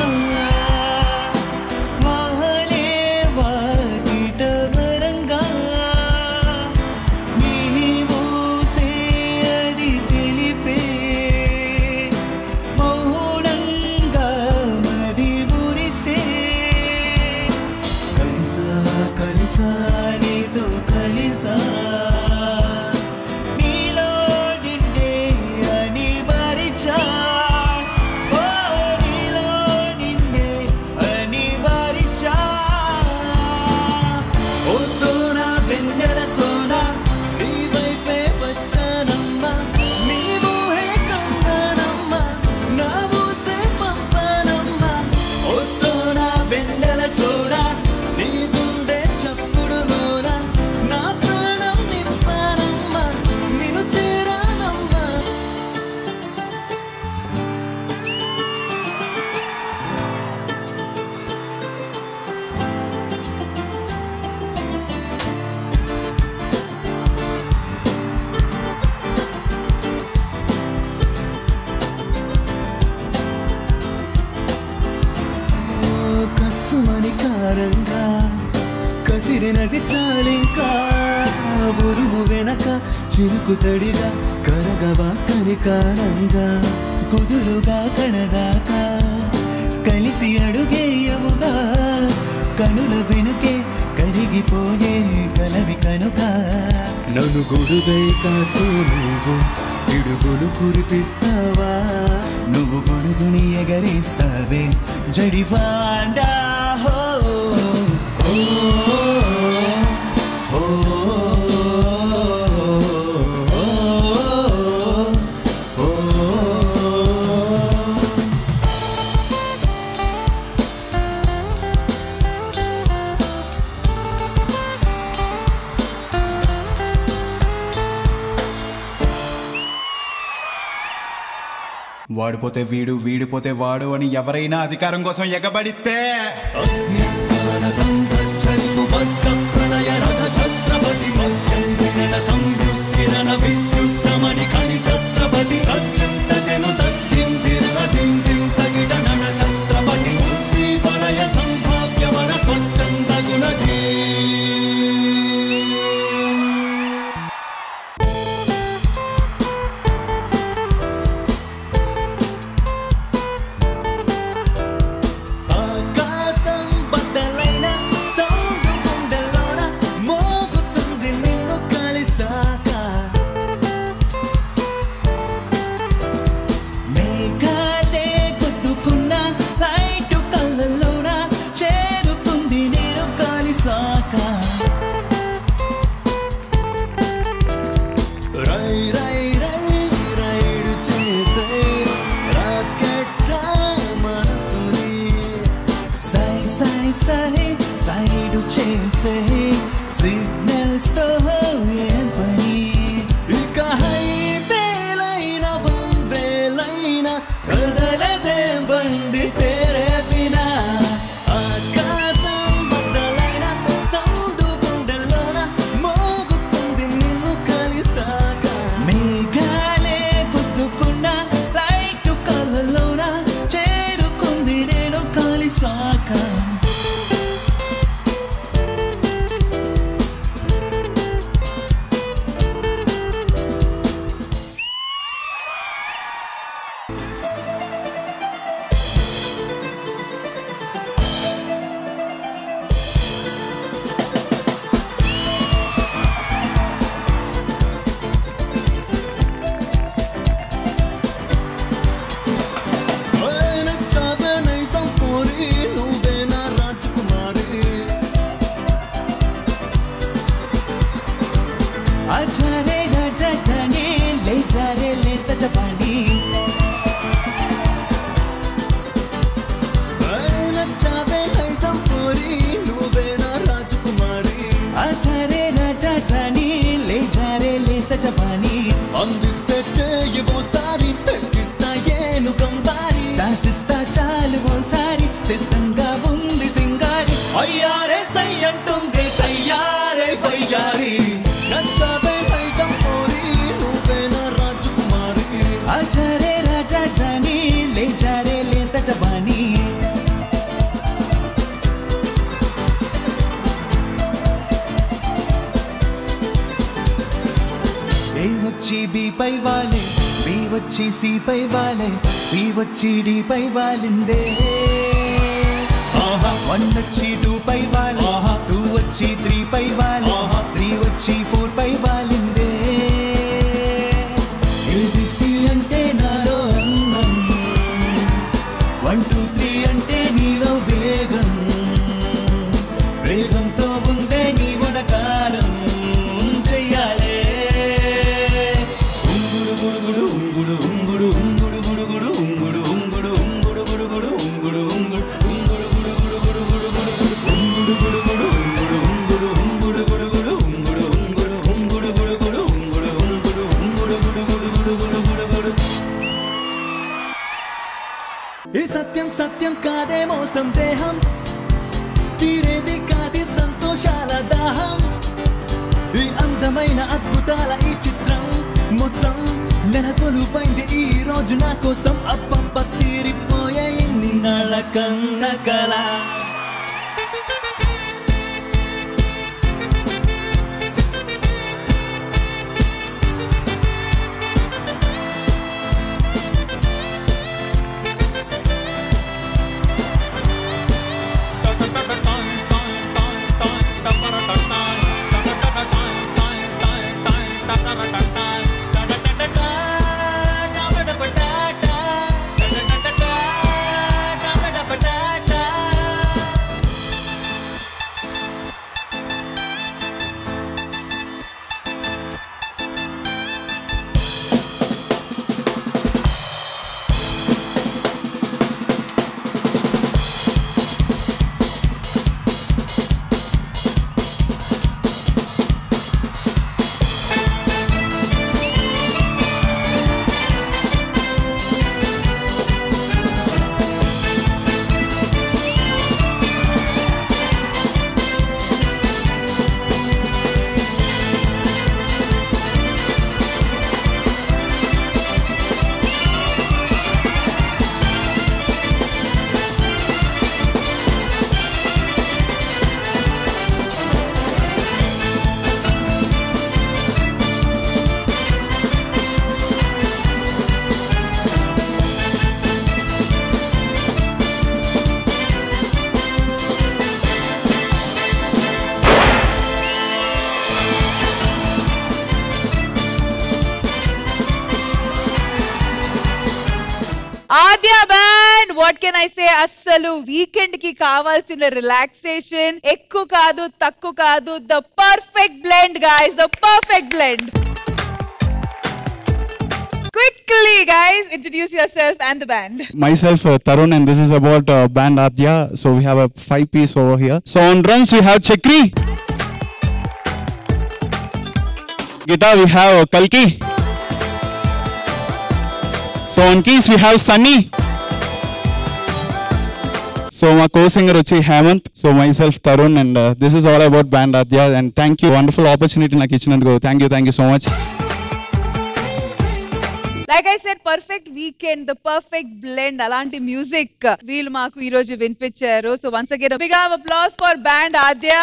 ముదిరినది చాలింకా ఉరుము వెనక చిరుకు తడిగా కరగవా కనికారంగా కుదురుగా కణదాకా కలిసి అడుగేయముగా కనుల వెనుకే కరిగిపోయే కలవి కనుక నన్ను గొడుగై కాసే నువ్వు పిడుగులు కురిపిస్తావా నువ్వు గొడుగుని ఎగరేస్తావే జడివాండా హో ఓ ఓ వాడిపోతే వీడు వీడిపోతే వాడు అని ఎవరైనా అధికారం కోసం ఎగబడితే సైడు చేసే సిగ్నల్స్ తో ఏం పని ఇక హైవేలైన బంబేలైన కదలదే బండి తేరే బినా ఆకాశం బద్దలైన సౌండ్ గుండెల్లోన మోగుతుంది నిన్ను కలిసాక మేఘాలే గుద్దుకున్న లైట్ కళ్ళలోన చేరుకుంది నేను కలిసాక అందిస్తే చేయబోసారి పెట్టిస్తా ఏనుగంబారి శాసిస్తా చాలు ఓసారి సిద్ధంగా ఉంది సింగారి అయ్యారే సై అంటుంది తయ్యారే బయ్యారి నచ్చావే నైజం పోరి నువ్వేనా రాజకుమారి ఆచారే రాజా జాని లేచారే లేత జవానీ వచ్చి బి పై వాలే బి వచ్చి సి పై వాలే సి వచ్చి డి పై వాలిందే వన్ వచ్చి 2 పై వాలే 2 వచ్చి 3 పై వాలే 3 వచ్చి 4 పై వాలిందే ఏబిసి అంటే నాలో అందం 1 2 3 అంటే నీలో వేగం వేగంతో ఉండే నీ వనకాలం చెయ్యాలే ఈ సత్యం సత్యం కాదే మోసం దేహం తీరేది కాది సంతోషాల దాహం ఈ అందమైన అద్భుతాల ఈ చిత్రం మొత్తం నెలకొలుపైంది ఈ రోజు నా కోసం అప్పంప తీరిపోయే ఇన్ని నాళ్ళ కన్న కళ Aadya band, what can I say, అస్సలు వీకెండ్ కి కావాల్సిన రిలాక్సేషన్ ఎక్కువ కాదు తక్కువ కాదు, the perfect blend guys, the perfect blend. Quickly guys, introduce yourself and the band. Myself Tarun, and this is about band Adya. So we have a 5-piece over here. So on drums we have Chakri. Guitar we have Kalki. So on keys we have Sunny. So my co-singer వచ్చి Hemant. So myself Tarun, and this is all about band Adya, and thank you, wonderful opportunity నాకు ఇచ్చినందుకు. Thank you so much. Like I said, perfect weekend, the perfect blend, alanti music వీళ్ళు మాకు ఈ రోజు వినిపించారు. So once again a big applause for band Adya.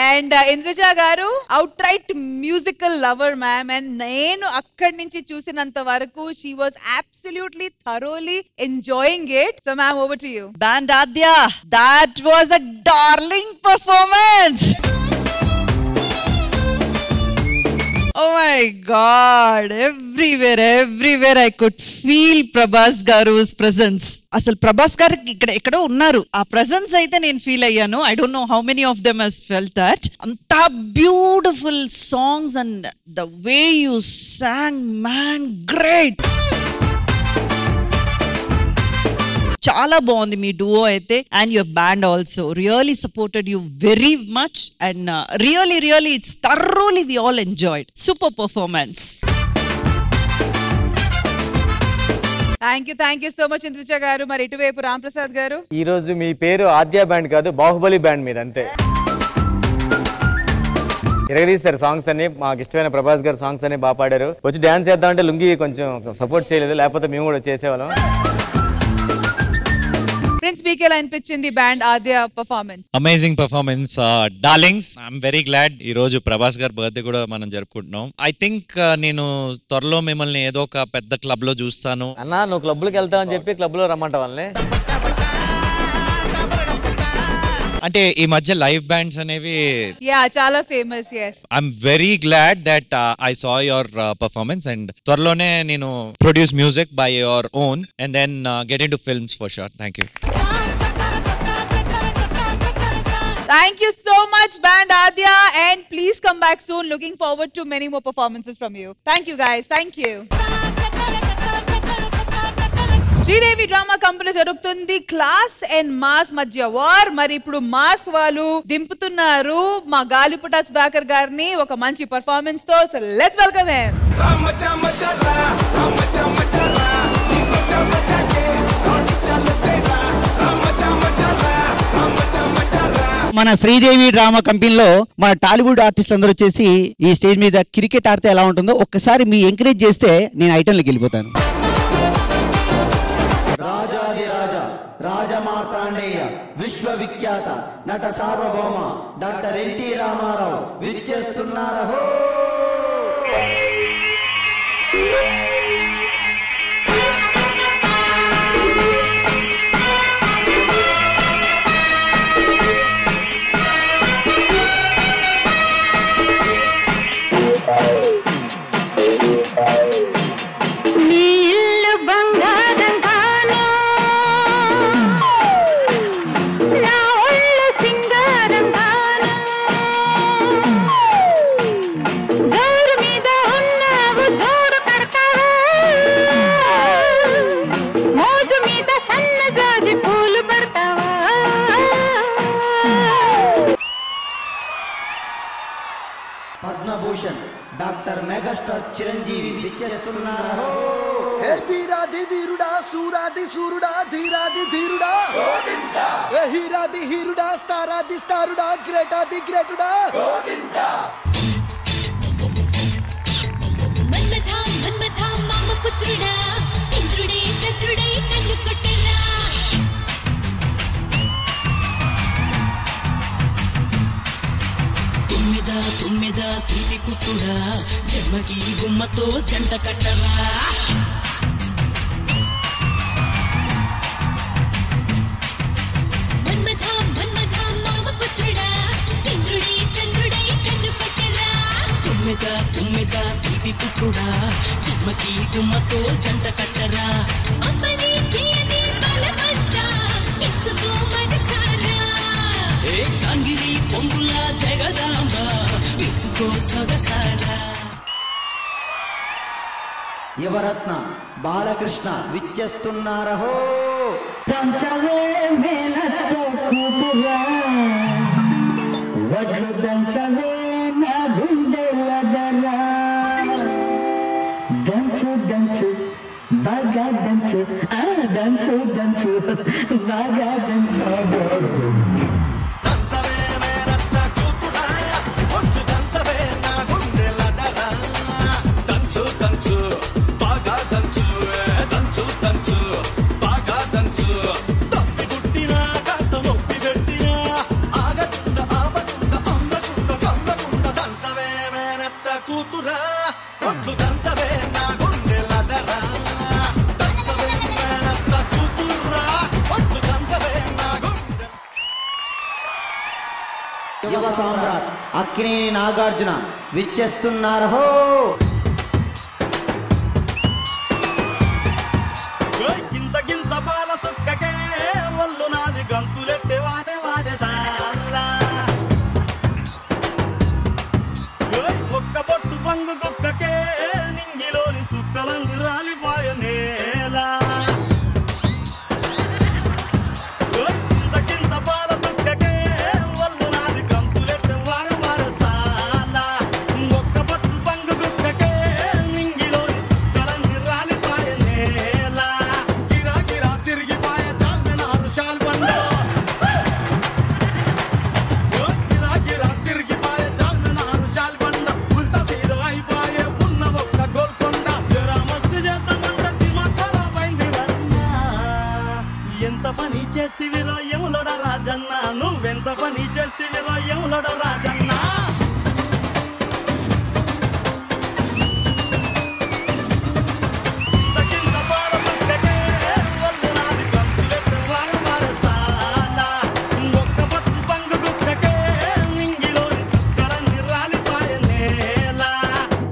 And Indraja garu, outright musical lover ma'am, and నేను అక్కడి నుంచి చూసినంత వరకు she was absolutely thoroughly enjoying it. So ma'am, over to you. Band Adya, that was a darling performance. Oh my God! Everywhere I could feel Prabhas Garu's presence. Asal Prabhas Garu ikkada unnaru. Aa presence aithe nenu feel ayyanu. I don't know how many of them has felt that. Anta beautiful songs, and the way you sang, man, great. చాలా బాగుంది మీ duo అయితే, and your band also really supported you very much, and really it's thoroughly we all enjoyed. Super performance. Thank you so much Indraja garu. మరి ఇటువైపు రామ్ ప్రసాద్ గారు, ఈ రోజు మీ పేరు ఆద్య band కాదు, బాహుబలి బ్యాండ్ మీద అంతే. ఇరగదీశారు సాంగ్స్ అని, మాకు ఇష్టమైన ప్రభాస్ గారు సాంగ్స్ అని బాగా పాడారు. వచ్చి డాన్స్ చేద్దామంటే లుంగి కొంచెం సపోర్ట్ చేయలేదు, లేకపోతే మేము కూడా చేసేవాళ్ళం. ప్రిన్స్ బీకే ఎలా అనిపించింది band Aadya performance? Amazing performance darlings. I'm very glad ఈ రోజు ప్రభాస్ గారి బర్త్డే కూడా మనం జరుపుకుంటున్నాం. ఐ థింక్ నేను త్వరలో మిమ్మల్ని ఏదో ఒక పెద్ద క్లబ్ లో చూస్తాను. అన్నా నువ్వు క్లబ్లకు వెళ్తావని చెప్పి క్లబ్ లో రమ్మంట వాళ్ళని. అంటే ఈ మధ్య లైవ్ బ్యాండ్స్ అనేవి చాలా famous. I'm very glad that I saw your performance, and త్వరలోనే నేను produce music by your own and then get in to films for sure. Thank you. Thank you so much band Adya, and please come back soon. Looking forward to many more performances from you. Thank you guys. Thank you. Sridevi drama company జరుగుతుంది class and mass మధ్య war. మరి ఇప్పుడు mass వాళ్ళు దింపుతున్నారు మా గాలిపుట సుధాకర్ గారిని ఒక మంచి performance తో. So let's welcome him. మన శ్రీదేవి డ్రామా కంపెనీలో మన టాలీవుడ్ ఆర్టిస్ట్ అందరూ వచ్చేసి ఈ స్టేజ్ మీద క్రికెట్ ఆడితే ఎలా ఉంటుందో ఒక్కసారి మీ ఎంకరేజ్ చేస్తే నేను ఐటెంలోకి వెళ్ళిపోతాను. రాజమార్తాండేయ విశ్వవిఖ్యాత నట సార్వభౌమ డాక్టర్ ఎన్టీ రామారావు విచ్చేస్తున్నారహో. పద్మభూషణ్ డాక్టర్ మెగాస్టార్ చిరంజీవి విచ్చేస్తున్నారో. ఏ వీరాది వీరుడా సూరాది సూరుడా ధీరాది ధీరుడా గోవిందా. ఏ హీరాది హీరుడా స్టారాది స్టారుడా గ్రేటాది గ్రేటుడా గోవిందా. మన్మథా మన్మథా మామ పుత్రుడా ఇంద్రుడే చంద్రుడే కన్ను కొట్టరా. తుమ్మెద తీపి కుట్టుడా జన్మకి గుమ్మతో జంట కట్టరా. మన్మథా మన్మథా మామ పుత్రుడా ఇంద్రుడే చంద్రుడే కన్ను కొట్టరా. తుమ్మెదా తుమ్మెదా తీపి పుట్టుడా జన్మకి గుమ్మతో జంట కట్టరా అమ్మని తీయని బలమంతా ఇచ్చుకో మనసారా ఏ చాంగిరి పొంగుల జగదాంబ ఇచ్చుకో సొగసారా యువరత్న బాలకృష్ణ విచ్చేస్తున్నారహో దంచవే మేనత్తో కూతురా వడ్లు దంచవే నా గుండెలదరా దంచు దంచు బాగా దంచు దంచు దంచు బాగా దంచు యువ సామ్రాట్ అక్కినేని నాగార్జున విచ్చేస్తున్నారహో గింత గింత పాల సుక్కకే ఒళ్ళు నాది గంతులెట్టే వాడే వాడే సాలా ఒక్క పొట్టు పంగు కుక్కకే నింగిలోని సుక్కలంగు రాలిపోయ నేలా గింత గింత పాల సుక్కకే ఒళ్ళు నాది గంతులెట్టే వాడే వాడే సాలా ఒక్క పొట్టు పంగు కుక్కకే నింగిలోని సుక్కలంగు రాలిపోయ నేలా గిరా గిరా తిరిగిపోయ చార్మినారు షాల్బండ గిరా గిరా తిరిగిపోయ చార్మినారు షాల్బండ ఉల్టా సీదా అయిపోయే ఉన్న ఒక్క గోల్కొండ జరా మస్తు చేద్దామంట దిమాగ్ ఖరాబ్ అయింది రన్నా ఎంత పని చేస్తివిరో యములోడ రాజన్న నువ్వెంత పని చేస్తివిరో యములోడ రాజన్న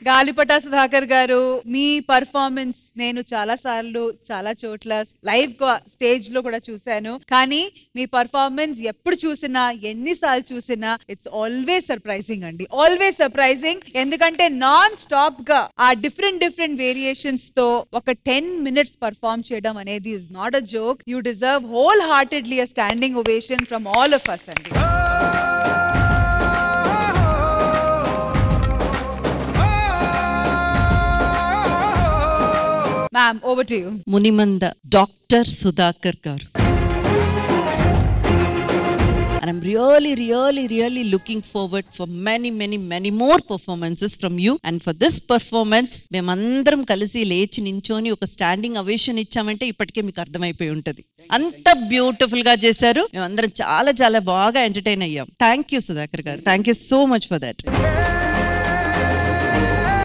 గాలిపట సుధాకర్ గారు మీ పర్ఫార్మెన్స్ నేను చాలా సార్లు చాలా చోట్ల లైవ్ స్టేజ్ లో కూడా చూశాను. కానీ మీ పర్ఫార్మెన్స్ ఎప్పుడు చూసినా ఎన్నిసార్లు చూసినా ఇట్స్ ఆల్వేస్ సర్ప్రైజింగ్ అండి, ఆల్వేస్ సర్ప్రైజింగ్. ఎందుకంటే నాన్ స్టాప్ గా ఆ డిఫరెంట్ వేరియేషన్స్ తో ఒక 10 minutes పర్ఫార్మ్ చేయడం అనేది is not a joke. You deserve wholeheartedly a standing ovation from all of us అండి. Ma'am, over to you. మునిమంద డాక్టర్ సుధాకర్ గారు. And I'm really looking forward for many more performances from you. And for this performance, మేమందరం కలిసి లేచి నించోని ఒక standing aviation ఇచ్చామంటే ఇప్పటికే మీకు అర్థమైపోయి ఉంటది. అంత బ్యూటిఫుల్ గా చేశారు. మేమందరం చాలా బాగా ఎంటర్టైన్ అయ్యాం. థ్యాంక్ యూ సుధాకర్ గారు, thank you so much for that.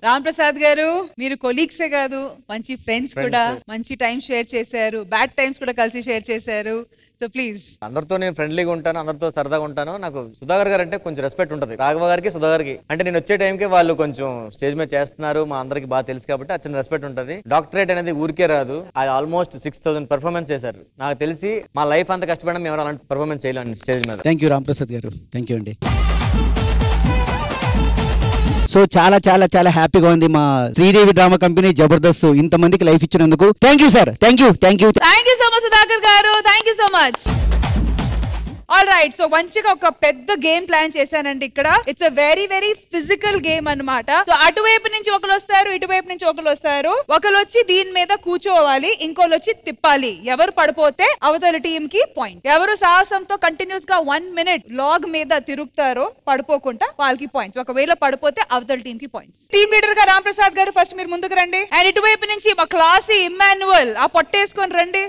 Ram Prasad గారు, మీరు కొలీగ్సే కాదు మంచి ఫ్రెండ్స్ కూడా, మంచి టైం షేర్ చేశారు, బ్యాడ్ టైమ్స్ కూడా కలిసి షేర్ చేశారు. So please. అందరితో నేను ఫ్రెండ్లీగా ఉంటాను, అందరితో సరదాగా ఉంటాను. నాకు సుధాకర్ గారు అంటే కొంచెం రెస్పెక్ట్ ఉంటుంది. రాఘవ గారికి సుధాకర్కి అంటే నేను వచ్చే టైంకి వాళ్ళు కొంచెం స్టేజ్ మీద చేస్తున్నారు, మా అందరికి బాగా తెలుసు కాబట్టి చిన్న రెస్పెక్ట్ ఉంటుంది. డాక్టరేట్ అనేది ఊరికే రాదు, అది ఆల్మోస్ట్ 6000 పర్ఫార్మెన్స్ చేశారు. నాకు తెలిసి మా లైఫ్ అంతా కష్టపడడం ఎవరు అలాంటి పర్ఫార్మెన్స్ చేయలేను స్టేజ్ మీద. థ్యాంక్ యూ రామ్ ప్రసాద్ గారు, థ్యాంక్ యూ అండి. సో చాలా హ్యాపీగా ఉంది. మా శ్రీదేవి డ్రామా కంపెనీ జబర్దస్త్ ఇంతమందికి లైఫ్ ఇచ్చినందుకు thank you sir. Thank you so much Sudhakar గారు, thank you so much. All right, so మంచిగా ఒక పెద్ద గేమ్ ప్లాన్ చేశానండి ఇక్కడ. It's a very physical game అన్నమాట. సో అటువైపు నుంచి ఒకరు వస్తారు, ఇటువైపు నుంచి ఒకరు వస్తారు. ఒకరు వచ్చి దీని మీద కూర్చోవాలి, ఇంకోళ్ళు వచ్చి తిప్పాలి. ఎవరు పడిపోతే అవతల టీం కి పాయింట్. ఎవరు సాహసంతో కంటిన్యూస్ గా 1 minute లాగ్ మీద తిరుగుతారో పడిపోకుండా వాళ్ళకి పాయింట్స్. ఒకవేళ పడిపోతే అవతల టీం కి పాయింట్స్. టీమ్ లీడర్ గా రామ్ ప్రసాద్ గారు ఫస్ట్ మీరు ముందుకు రండి. అండ్ ఇటువైపు నుంచి మా క్లాసీ ఇమ్మాన్యువల్ ఆ పొట్టేసుకొని రండి.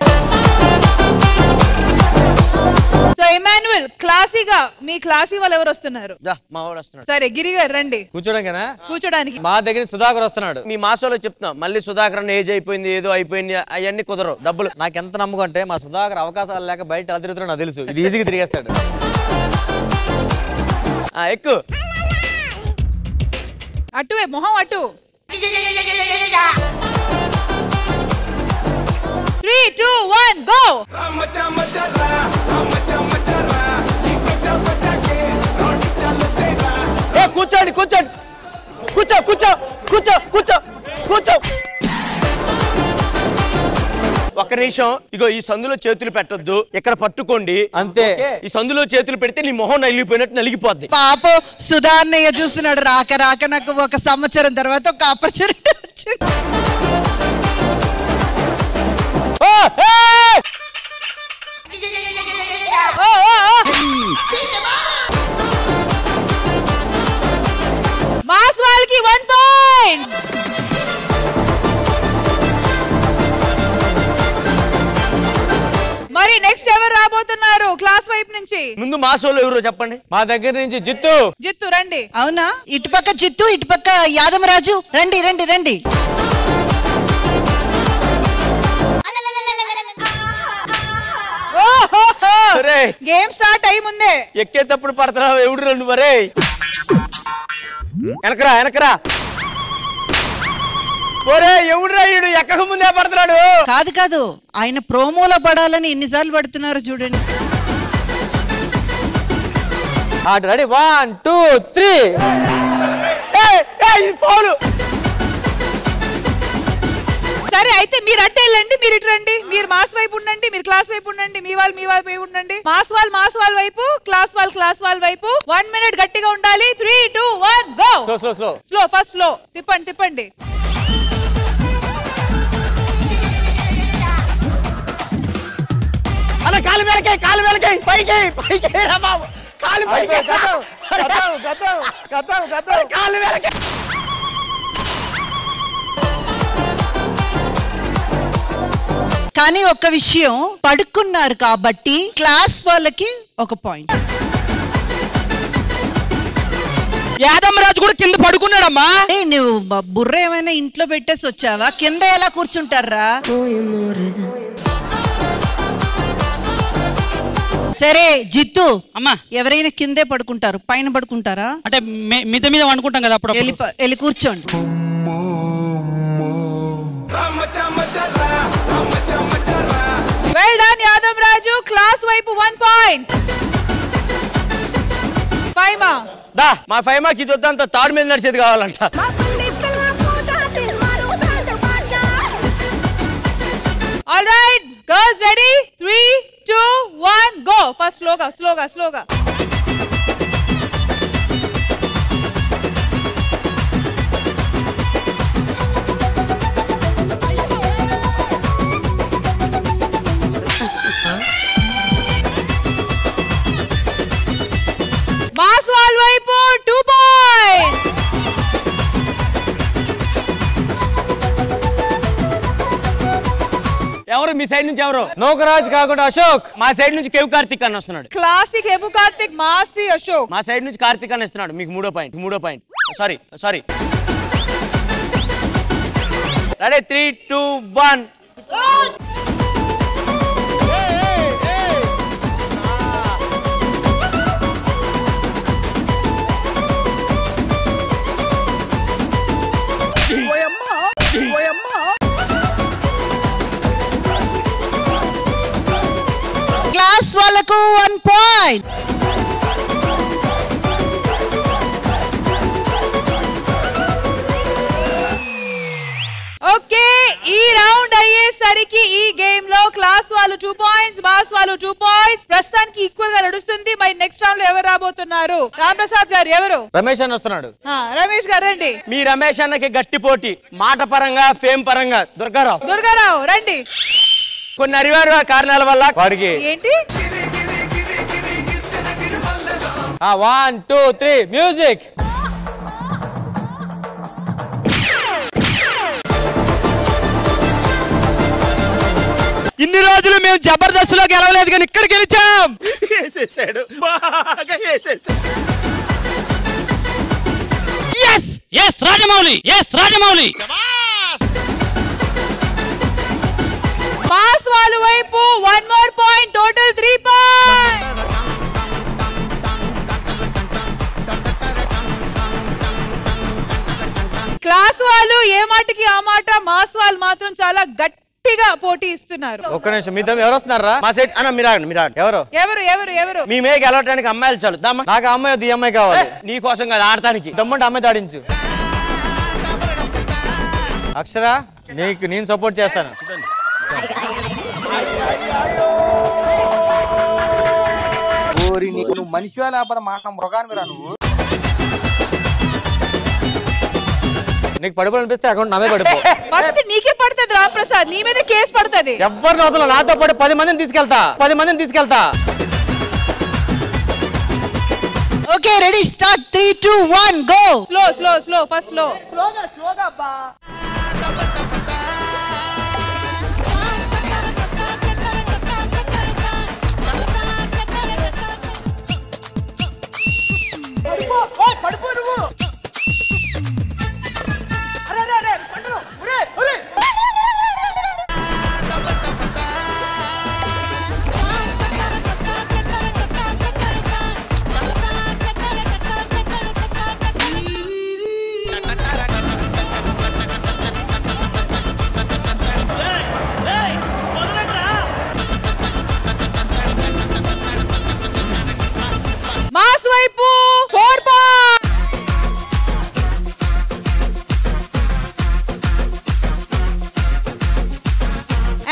సో ఇమాన్యుయల్, క్లాసీగా మీ క్లాసీ వాళ్ళు ఎవరు వస్తున్నారు? మా వాడు వస్తున్నాడు. సరే గిరి గారు రండి. కూర్చోడానికి మా దగ్గర సుధాకర్ వస్తున్నాడు. మీ మాసంలో చెప్తున్నాం, మళ్ళీ సుధాకర్ అన్న ఏజ్ అయిపోయింది, ఏదో అయిపోయింది, అవన్నీ కుదరవు. డబ్బులు నాకు ఎంత నమ్మకం అంటే మా సుధాకర్ అవకాశాలు లేక బయట ఎలా తిరుగుతున్నాడు నాకు తెలుసు. ఇది ఈజీగా తిరిగేస్తాడు. ఎక్కువ అటువే మొహం అటు 3, 2, 1 గో కూర్చోండి కూర్చోండి కూర్చో కూర్చో కూర్చో కూర్చో కూర్చో ఒక్క నిమిషం. ఇగో ఈ సందులో చేతులు పెట్టొద్దు, ఇక్కడ పట్టుకోండి అంతే. ఈ సందులో చేతులు పెడితే నీ మొహం నలిగిపోయినట్టు నలిగిపోద్ది. పాపం సుధా అన్నయ్య చూస్తున్నాడు. రాక రాక నాకు ఒక సంవత్సరం తర్వాత ఒక ఆపర్చునిటీ వచ్చింది. మాస్ వాళ్ళకి 1 పాయింట్. మరి నెక్స్ట్ ఎవరు రాబోతున్నారు క్లాస్ వైపు నుంచి? ముందు మా సోలో ఎవరో చెప్పండి. మా దగ్గర నుంచి జిత్తు. జిత్తు రండి. అవునా? ఇటుపక్క జిత్తు, ఇటుపక్క యాదమరాజు. రండి రండి రండి. గేమ్ స్టార్ట్ అయ్యి ముందే ఎక్కేటప్పుడు పడతావు ఎవడు రెండు మరే. వెనకరా వెనకరా. ఒరే ఎవడు రాయుడు ఎక్కక ముందే పడుతున్నాడు. కాదు కాదు, ఆయన ప్రోమోలో పడాలని ఎన్నిసార్లు పడుతున్నారు చూడండి. రెడీ 1, 2, 3. సరే అయితే మీరు అట్టే వెళ్ళండి, మీరు ఇటు రండి. మీరు మాస్ వైపు ఉండండి, మీరు క్లాస్ వైపు ఉండండి. మీ వాళ్ళు వైపు ఉండండి. మాస్ వాళ్ళ వైపు, క్లాస్ వాళ్ళ వైపు. 1 మినిట్ గట్టిగా ఉండాలి. 3, 2, 1 గో. Slow first slow. తిప్పండి తిప్పండి. అలా కాలు వెనకాయ పైకి పైకి రా బాబు. కాలు పైకి కాలు వెనకాయ. కానీ ఒక్క విషయం, పడుకున్నారు కాబట్టి క్లాస్ వాళ్ళకి 1 పాయింట్. యాదమరాజు కూడా కింద పడుకున్నాడమ్మా. నువ్వు బుర్ర ఏమైనా ఇంట్లో పెట్టేసి వచ్చావా? కింద ఎలా కూర్చుంటారా? సరే జిత్తు అమ్మా, ఎవరైనా కిందే పడుకుంటారు, పైన పడుకుంటారా? అంటే మిద మీద అనుకుంటాం కదా అప్పుడు. వెళ్ళి కూర్చోండి. Well done Yadamaraju. క్లాస్ వైపు 1 పాయింట్. ఫైమా దా మా ఫైమాకి ఇది వద్దంత తాడు మీద నడిచేది కావాలంట. All right girls ready 3, 2, 1 go. First స్లోగా. మాస్ వాళ్ళ వైపు 2 పాయింట్. ఎవరు మీ సైడ్ నుంచి? ఎవరు? నోకరాజ్ కాకుండా అశోక్. మా సైడ్ నుంచి కేవ్ కార్తిక్ అన్న వస్తున్నాడు. క్లాసిక్ హెబు కార్తిక్, మాసి అశోక్. మా సైడ్ నుంచి కార్తిక్ అన్న ఇస్తున్నాడు. మీకు 3 పాయింట్. సారీ. రెడీ 3, 2, 1. క్లాస్ వాళ్ళకు 1 పాయింట్. ఓకే, ఈ రౌండ్ అయ్యేసరికి ఈ గేమ్ లో క్లాస్ వాళ్ళు 2 పాయింట్స్, మాస్ వాళ్ళు 2 పాయింట్స్. ప్రస్తుతానికి ఈక్వల్ గా నడుస్తుంది. మరి నెక్స్ట్ రౌండ్ లో ఎవరు రాబోతున్నారు? రామ్ ప్రసాద్ గారు ఎవరు? రమేష్ అన్న వస్తున్నాడు. రమేష్ గారు రండి. మీ రమేష్ అన్నకి గట్టి పోటీ, మాట పరంగా ఫేమ్ పరంగా. దుర్గారావు రండి. కొన్ని అనివార్య కారణాల వల్ల వాడికి ఏంటి? 1, 2, 3 మ్యూజిక్. ఇన్ని రోజులు మేము జబర్దస్త్ లో గెలవలేదు కానీ ఇక్కడ గెలిచాం. రాజమౌళి. మాస్ వాళ్ళ వైపు 1 more point, total 3 points. Class వాళ్ళు ఏ మాటకి ఆ మాట, మాస్ వాళ్ళు మాత్రం చాలా గట్టిగా పోటీ ఇస్తున్నారు. ఒక్క నిమిషం, మీ ఎవరు వస్తున్నారా మా సెట్ అన్న? మీరు ఎవరు ఎవరు ఎవరు ఎవరు మీ మీద గెలవడానికి అమ్మాయిలు చాలు. నాకు అమ్మాయి వద్దు, ఈ అమ్మాయి కావాలి. నీ కోసం కాదు, ఆడటానికి. దమ్మంటే అమ్మాయి తాడించు. అక్షర, నీకు నేను సపోర్ట్ చేస్తాను. నువ్వు మనిషి లేకపోతే మాట మృగాన్ని రా నువ్వు. నీకు పడిపోనిపిస్తే అకౌంట్ నమే పడిపో. ఫస్ట్ నీకే పడుతుంది రామ్ ప్రసాద్, నీ మీద కేసు పడుతుంది. ఎవరిని వదల, నాతో పాటు 10 మందిని తీసుకెళ్తా. Okay ready start 3 2 1 go. Slow slow slow first slow. స్లోగా బా. పడిపో నువ్వు. మాస్ వైపు 4 పాయింట్.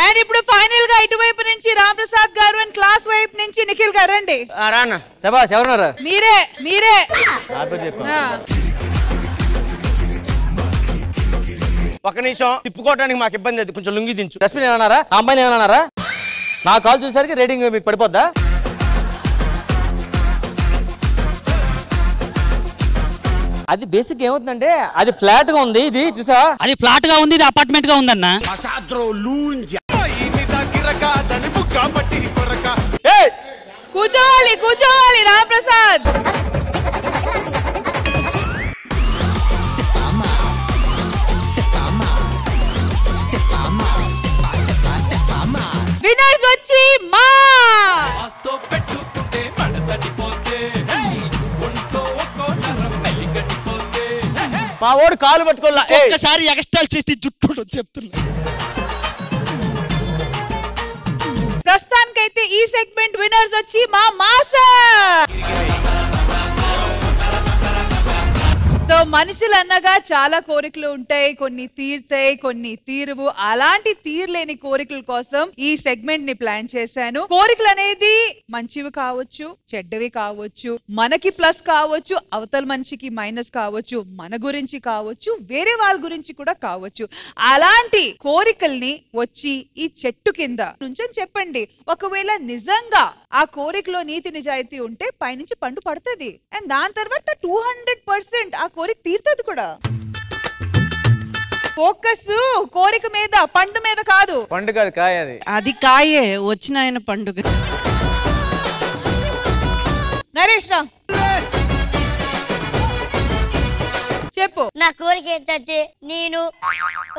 అండ్ ఇప్పుడు ఫైనల్ గా ఇటువైపు నుంచి రామ్ ప్రసాద్ గారు అండ్ క్లాస్ వైపు నుంచి నిఖిల్ గారు రండి. రాన్న శబాష్. ఎవరున్నారు? మీరే. ఒక్క నిమిషం, తిప్పుకోవడానికి మాకు ఇబ్బంది అయితే కొంచెం లుంగి దించు. డస్ట్బిన్ ఏమన్నారా? అమ్మాయిని ఏమన్నారా? నా కాల్ చూసరికి రేటింగ్ మీకు పడిపోద్దా? అది బేసిక్ ఏమవుతుందంటే అది ఫ్లాట్ గా ఉంది, ఇది చూసా అది ఫ్లాట్ గా ఉంది, ఇది అపార్ట్మెంట్ గా ఉందన్న. కూర్చోవాలి రామ్ ప్రసాద్. విన్నర్స్ వచ్చి మా ఓడు కాలు పట్టుకోలే. ఒక్కసారి ఎక్స్ట్రా చేసి జుట్టు చెప్తున్నా. ప్రస్తుతానికైతే ఈ సెగ్మెంట్ విన్నర్స్ వచ్చి మా మాస్టర్. సో మనుషులు అన్నగా చాలా కోరికలు ఉంటాయి, కొన్ని తీరుతాయి, కొన్ని తీరువు. అలాంటి తీరలేని కోరికల కోసం ఈ సెగ్మెంట్ ని ప్లాన్ చేశాను. కోరికలు అనేది మంచివి కావచ్చు, చెడ్డవి కావచ్చు, మనకి ప్లస్ కావచ్చు, అవతల మనిషికి మైనస్ కావచ్చు, మన గురించి కావచ్చు, వేరే వాళ్ళ గురించి కూడా కావచ్చు. అలాంటి కోరికల్ని వచ్చి ఈ చెట్టు కింద నుంచని చెప్పండి. ఒకవేళ నిజంగా ఆ కోరికలో నీతి నిజాయితీ ఉంటే పైనుంచి పండు పడుతుంది. అండ్ దాని తర్వాత 200% ఆ కోరిక తీరుతుంది కూడా. ఫోకస్ కోరిక మీద, పండు మీద కాదు. పండు కాదు, కాయ. అది కాయే వచ్చిన ఆయన పండుగ. నరేష్ రా చెప్పు. నా కోరిక ఏంటంటే నేను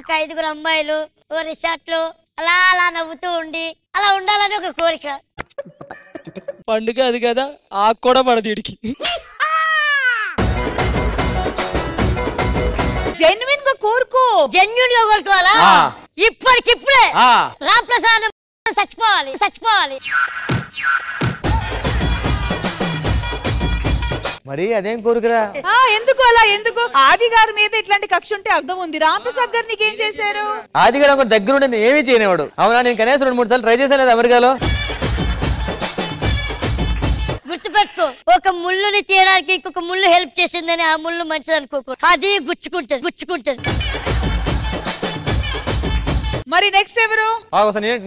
ఒక 5 అమ్మాయిలు ఓ రిసార్ట్ లో అలా అలా నవ్వుతూ ఉండి అలా ఉండాలని ఒక కోరిక. పండుగ అది కదా, ఆకు కూడా పడదు వీడికి. జెన్యున్ గా కోరుకో. జెన్యున్ గా కోరుకోవాలా? ఇప్పటికిప్పుడే రామ్ ప్రసాద్ చచ్చిపోవాలి. మరి అదేం కోరుకురా? ఎందుకు అలా? ఎందుకు? ఆది గారి మీద ఇట్లాంటి కక్ష ఉంటే అర్థం ఉంది. రామ్ ప్రసాద్ గారు నీకేం చేశారు? ఆది గారు ఒక దగ్గర ఉంటే ఏమీ చేయనివాడు. అవునా? నేను కనీసం 2-3 సార్లు ట్రై చేశాను అమెరికాలో. గుర్తుపెట్టుకో, ఒక ముళ్ళుని తీయడానికి ఇంకొక ముళ్ళు హెల్ప్ చేసిందని ఆ ముళ్ళు మంచిది అనుకోకూడదు. అది గుచ్చుకుంటది. మరి నెక్స్ట్ ఎవరు?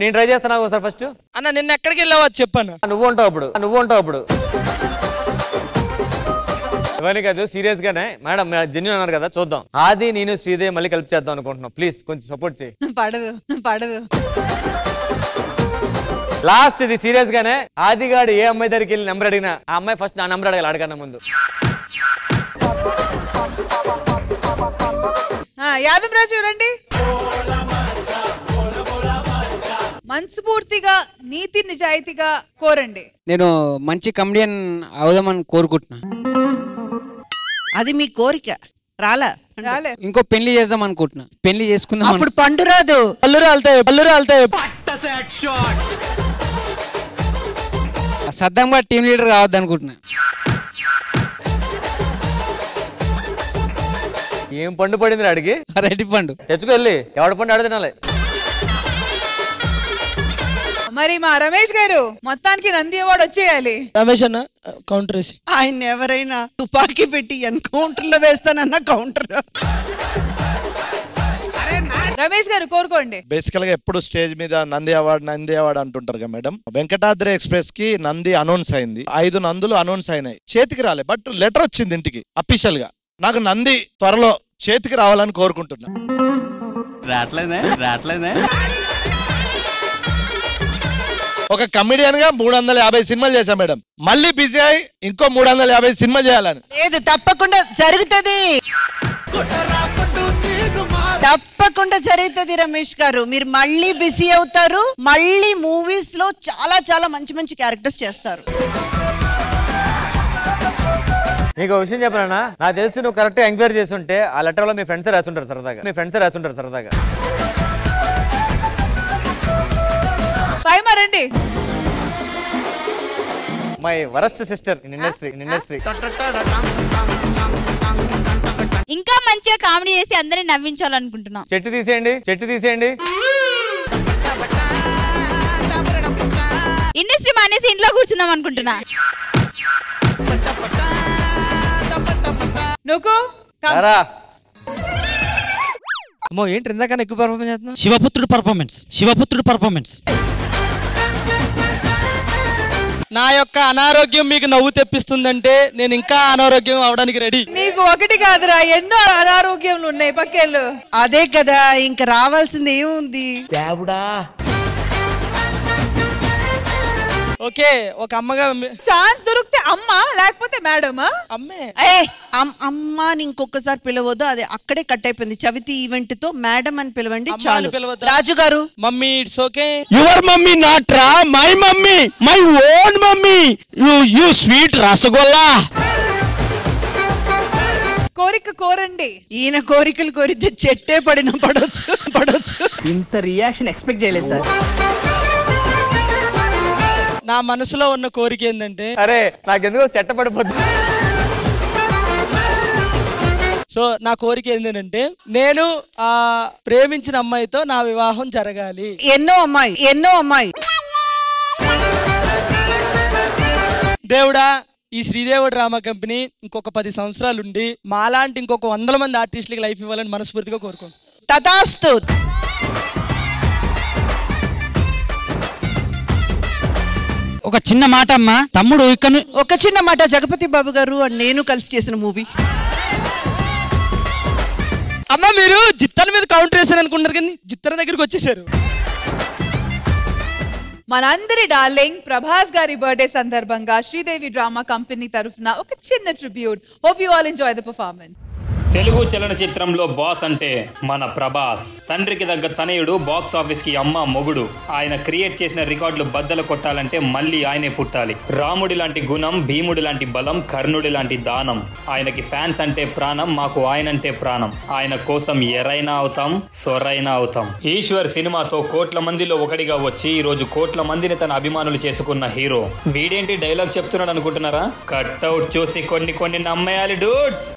నేను ట్రై చేస్తాను ఒకసారి. ఫస్ట్ అన్న నిన్న ఎక్కడికి వెళ్ళావో చెప్పాను. నువ్వు ఉంటావు అప్పుడు. ఇవన్నీ కాదు, సీరియస్ గానే. మేడం జెన్యూన్ అన్నారు కదా, చూద్దాం. ఆది నేను శ్రీదేవి మళ్ళీ కలిపి చేద్దాం అనుకుంటున్నాం. ప్లీజ్ కొంచెం సపోర్ట్ చేయి. పడదు. లాస్ట్ ఇది సీరియస్ గానే. ఆదిగాడు ఏ అమ్మాయి దగ్గరికి వెళ్ళి నెంబర్ అడిగినా ఆ అమ్మాయి ఫస్ట్ నా నెంబర్ అడగాలి, అడగన్నా ముందు. యాదవరాజు చూడండి. మనస్ఫూర్తిగా నీతి నిజాయితీగా కోరండి. నేను మంచి కమెడియన్ అవుదామని కోరుకుంటున్నా. అది మీ కోరిక. రాలా ఇంకో పెళ్లి చేద్దాం అనుకుంటున్నా. పెళ్లి చేసుకుందాం. అప్పుడు పండు రాదు. పళ్ళు రాలుతాయి. సద్దాం కూడా టీం లీడర్ కావద్దు అనుకుంటున్నా. ఏం పండు పడింది అడిగి? అరటి పండు తెచ్చుకు వెళ్ళి ఎవడ పండు ఆడ తినాలి. మరి మా రమేష్ గారు మొత్తానికి నంది అవార్డు వచ్చేయాలి. రమేష్ అన్న కౌంటర్ వేసి ఆయన ఎవరైనా తుపాకీ పెట్టి ఎన్కౌంటర్ లో వేస్తానన్న కౌంటర్. రమేష్ గారు కోరుకోండి. బేసికల్ గా ఎప్పుడు స్టేజ్ మీద నంది అవార్డు అంటుంటారు కదా మేడం. వెంకటాద్రి ఎక్స్ప్రెస్ కి నంది అనౌన్స్ అయింది. 5 నందులు అనౌన్స్ అయినాయి, చేతికి రాలే. బట్ లెటర్ వచ్చింది ఇంటికి అఫీషియల్ గా. నాకు నంది త్వరలో చేతికి రావాలని కోరుకుంటున్నా. రాట్లేదే ఒక కమెడియన్ గా 350 సినిమాలు చేశా మేడం. మళ్ళీ బిజీ అయి ఇంకో 350 సినిమాలు చేయాలని. లేదు, తప్పకుండా జరుగుతుంది. తప్పకుండా జరుగుతుంది రమేష్ గారు. మీరు మళ్ళీ బిజీ అవుతారు. మళ్ళీ మూవీస్ లో చాలా చాలా మంచి మంచి క్యారెక్టర్స్ చేస్తారు. నీకు విషయం చెప్పనా, నాకు తెలిసి నువ్వు కరెక్ట్ గా ఎంక్వైరీ చేస్తుంటే ఆ లెటర్ లో మీ ఫ్రెండ్స్ రాసుంటారు సరదాగా. రండి. My worst sister in industry. ఇంకా మంచిగా కామెడీ చేసి అందరిని నవ్వించాలనుకుంటున్నా. చెట్టు తీసేయండి. ఇండస్ట్రీ మానేసి ఇంట్లో కూర్చుందాం అనుకుంటున్నా. అమ్మో ఏంటి ఇందాకన్నా ఎక్కువ పర్ఫార్మెన్స్ చేస్తున్నావు? శివపుత్రుడు పర్ఫార్మెన్స్. నా యొక్క అనారోగ్యం మీకు నవ్వు తెప్పిస్తుందంటే నేను ఇంకా అనారోగ్యం అవడానికి రెడీ. నీకు ఒకటి కాదురా, ఎన్నో అనారోగ్యంలు ఉన్నాయి పక్కేళ్ళు. అదే కదా ఇంకా రావాల్సింది ఏముంది. ఓకే, ఒక అమ్మగా ఛాన్స్ దొరికితే అమ్మ, లేకపోతే మేడమా? అమ్మే. అమ్మ అని ఇంకొకసారి పిలవద్దు, అది అక్కడే కట్ అయిపోయింది. చవితి ఈవెంట్ తో మేడం అని పిలవండి చాలు. రాజు గారు. Mummy it's okay. Your mummy not రా, my mummy, my own mummy. You sweet rasagolla. కోరిక కోరండి. ఈయన కోరికలు కోరితే చెట్టే పడొచ్చు. ఇంత రియాక్షన్ ఎక్స్పెక్ట్ చేయలేదు సార్. నా మనసులో ఉన్న కోరిక ఏంటంటే, అరే నాకెందుకో సెట్ పడిపోతుంది. సో నా కోరిక ఏంటంటే, నేను ఆ ప్రేమించిన అమ్మాయితో నా వివాహం జరగాలి. ఎన్నో అమ్మాయి. దేవుడా, ఈ శ్రీదేవి డ్రామా కంపెనీ ఇంకొక 10 సంవత్సరాలుండి మాలాంటి ఇంకొక 100 మంది ఆర్టిస్టులకి లైఫ్ ఇవ్వాలని మనస్ఫూర్తిగా కోరుకోండి. తథాస్తు. ఒక చిన్న మాట అమ్మా, తమ్ముడు ఇక్కడ ఒక చిన్న మాట. జగపతి బాబు గారు నేను కలిసి చేసిన మూవీ. అమ్మ మీరు జిత్తన మీద కౌంటర్ వేసారు అనుకుంటారు కానీ జిత్తన దగ్గరికి వచ్చేసారు. మనందరి డార్లింగ్ ప్రభాస్ గారి బర్త్డే సందర్భంగా శ్రీదేవి డ్రామా కంపెనీ తరఫున ఒక చిన్న tribute. Hope you all enjoy the performance. Telugu చలనచిత్రంలో బాస్ అంటే మన ప్రభాస్. తండ్రికి దగ్గర తనయుడు, బాక్స్ ఆఫీస్ కి అమ్మ మొగుడు. ఆయన క్రియేట్ చేసిన రికార్డులు బద్దలు కొట్టాలంటే మళ్ళీ ఆయనే పుట్టాలి. రాముడి లాంటి గుణం, భీముడి లాంటి బలం, కర్ణుడి లాంటి దానం. ఆయనకి ఫ్యాన్స్ అంటే ప్రాణం, మాకు ఆయనంటే ప్రాణం. ఆయన కోసం ఎరైనా అవుతాం, సొరైనా అవుతాం. ఈశ్వర్ సినిమాతో కోట్ల మందిలో ఒకటిగా వచ్చి ఈ రోజు కోట్ల మందిని తన అభిమానులు చేసుకున్న హీరో. వీడేంటి డైలాగ్ చెప్తున్నాడు అనుకుంటున్నారా? కట్అవుట్ చూసి కొన్ని నమ్మేయాలి డూడ్స్.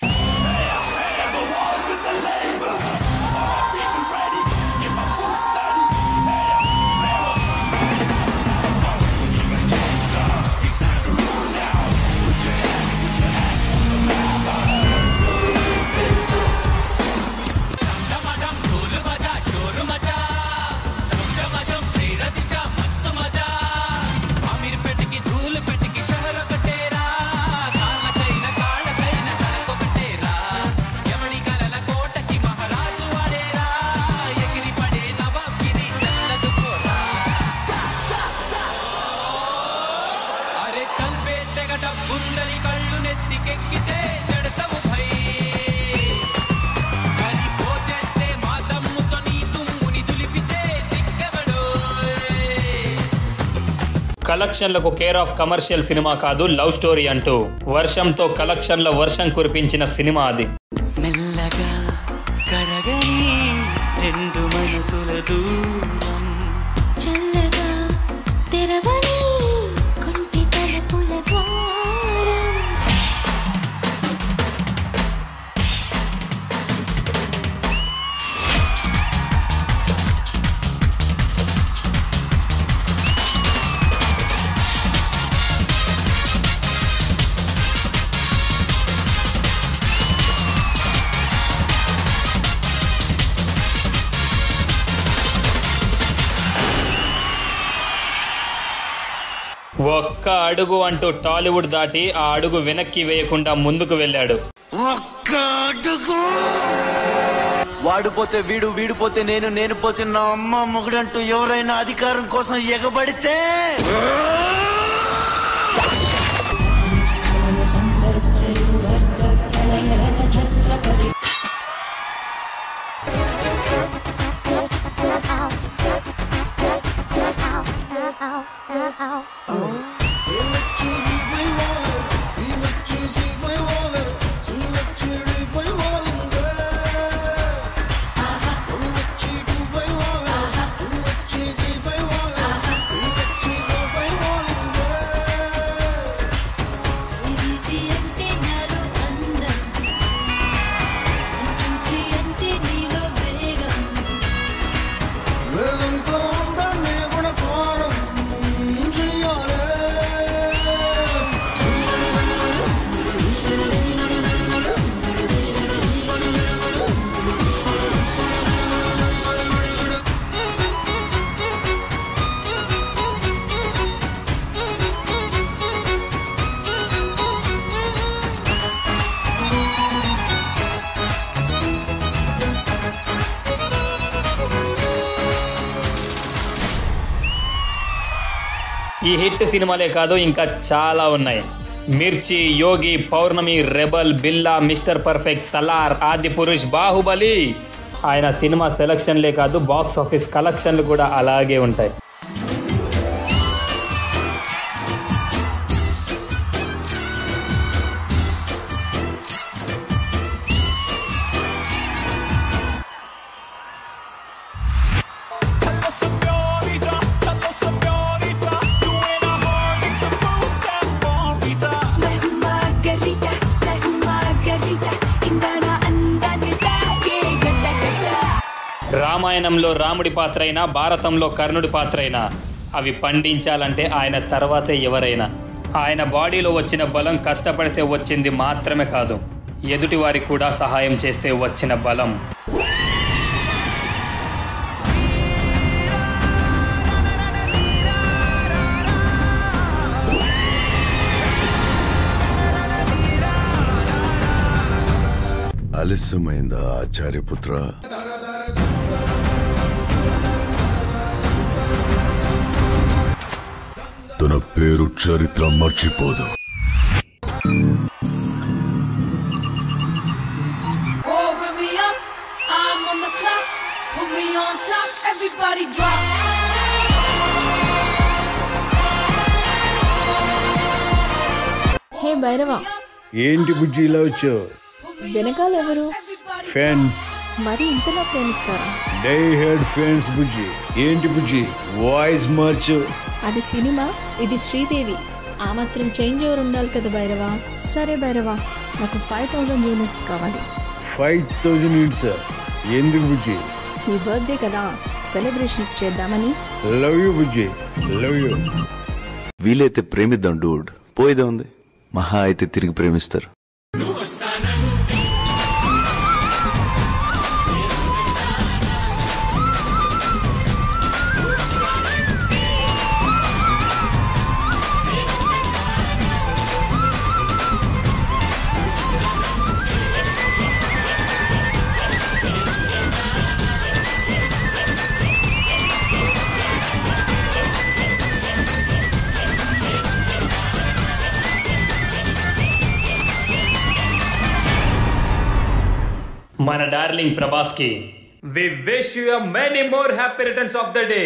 కలెక్షన్లకు కేర్ ఆఫ్ కమర్షియల్ సినిమా కాదు, లవ్ స్టోరీ అంటూ వర్షంతో కలెక్షన్ల వర్షం కురిపించిన సినిమా అది. రెండు మనసుల దూరం చల్లగా తెరవని కొంటి తలుపుల ద్వారం ఒక్క అడుగు అంటూ టాలీవుడ్ దాటి ఆ అడుగు వెనక్కి వేయకుండా ముందుకు వెళ్ళాడు. ఒక్క అడుగు వాడిపోతే వీడు, వీడిపోతే నేను, నేను పోతే నా అమ్మ మొగుడంటూ ఎవరైనా అధికారం కోసం ఎగబడితే ఈ హిట్ సినిమాలే కాదు, ఇంకా చాలా ఉన్నాయి. మిర్చి, యోగి, పౌర్ణమి, రెబల్, బిల్లా, మిస్టర్ పర్ఫెక్ట్, సలార్, ఆది పురుష్, బాహుబలి. ఆయన సినిమా సెలక్షన్లే కాదు, బాక్స్ ఆఫీస్ కలెక్షన్లు కూడా అలాగే ఉంటాయి. రామాయణంలో రాముడి పాత్ర అయినా, భారతంలో కర్ణుడి పాత్ర అయినా అవి పండించాలంటే ఆయన తర్వాతే ఎవరైనా. ఆయన బాడీలో వచ్చిన బలం కష్టపడితే వచ్చింది మాత్రమే కాదు, ఎదుటి వారికి కూడా సహాయం చేస్తే వచ్చిన బలం. ఆలస్యమైందా ఆచార్యపుత్ర? తన పేరు చరిత్ర మర్చిపోదు. హే భైరవ, ఏంటి బుజ్జి ఇలా వచ్చావు? వెనకాల ఎవరు? ఫ్యాన్స్. మరి ఇంతలా ప్రేమిస్తారా? డై హెడ్ ఫ్యాన్స్ బుజ్జి. ఏంటి బుజ్జి వాయిస్ మార్చు? అది సినిమా, ఇది శ్రీదేవి. ఆ మాత్రం చేంజ్ ఓవర్ ఉండాలి కదా భైరవ. సరే భైరవ, నాకు 5000 యూనిట్స్ కావాలి. 5000 యూనిట్స్ ఎందుకు బుజ్జి? నీ బర్త్డే కదా, సెలబ్రేషన్స్ చేద్దామని. Love you Bujji, love you. వీలైతే ప్రేమిద్దాం డూడ్, పోయేదే ఉంది. మహా అయితే తిరిగి ప్రేమిస్తారు. మన డార్లింగ్ ప్రభాస్ కి we wish you many more happy returns of the day.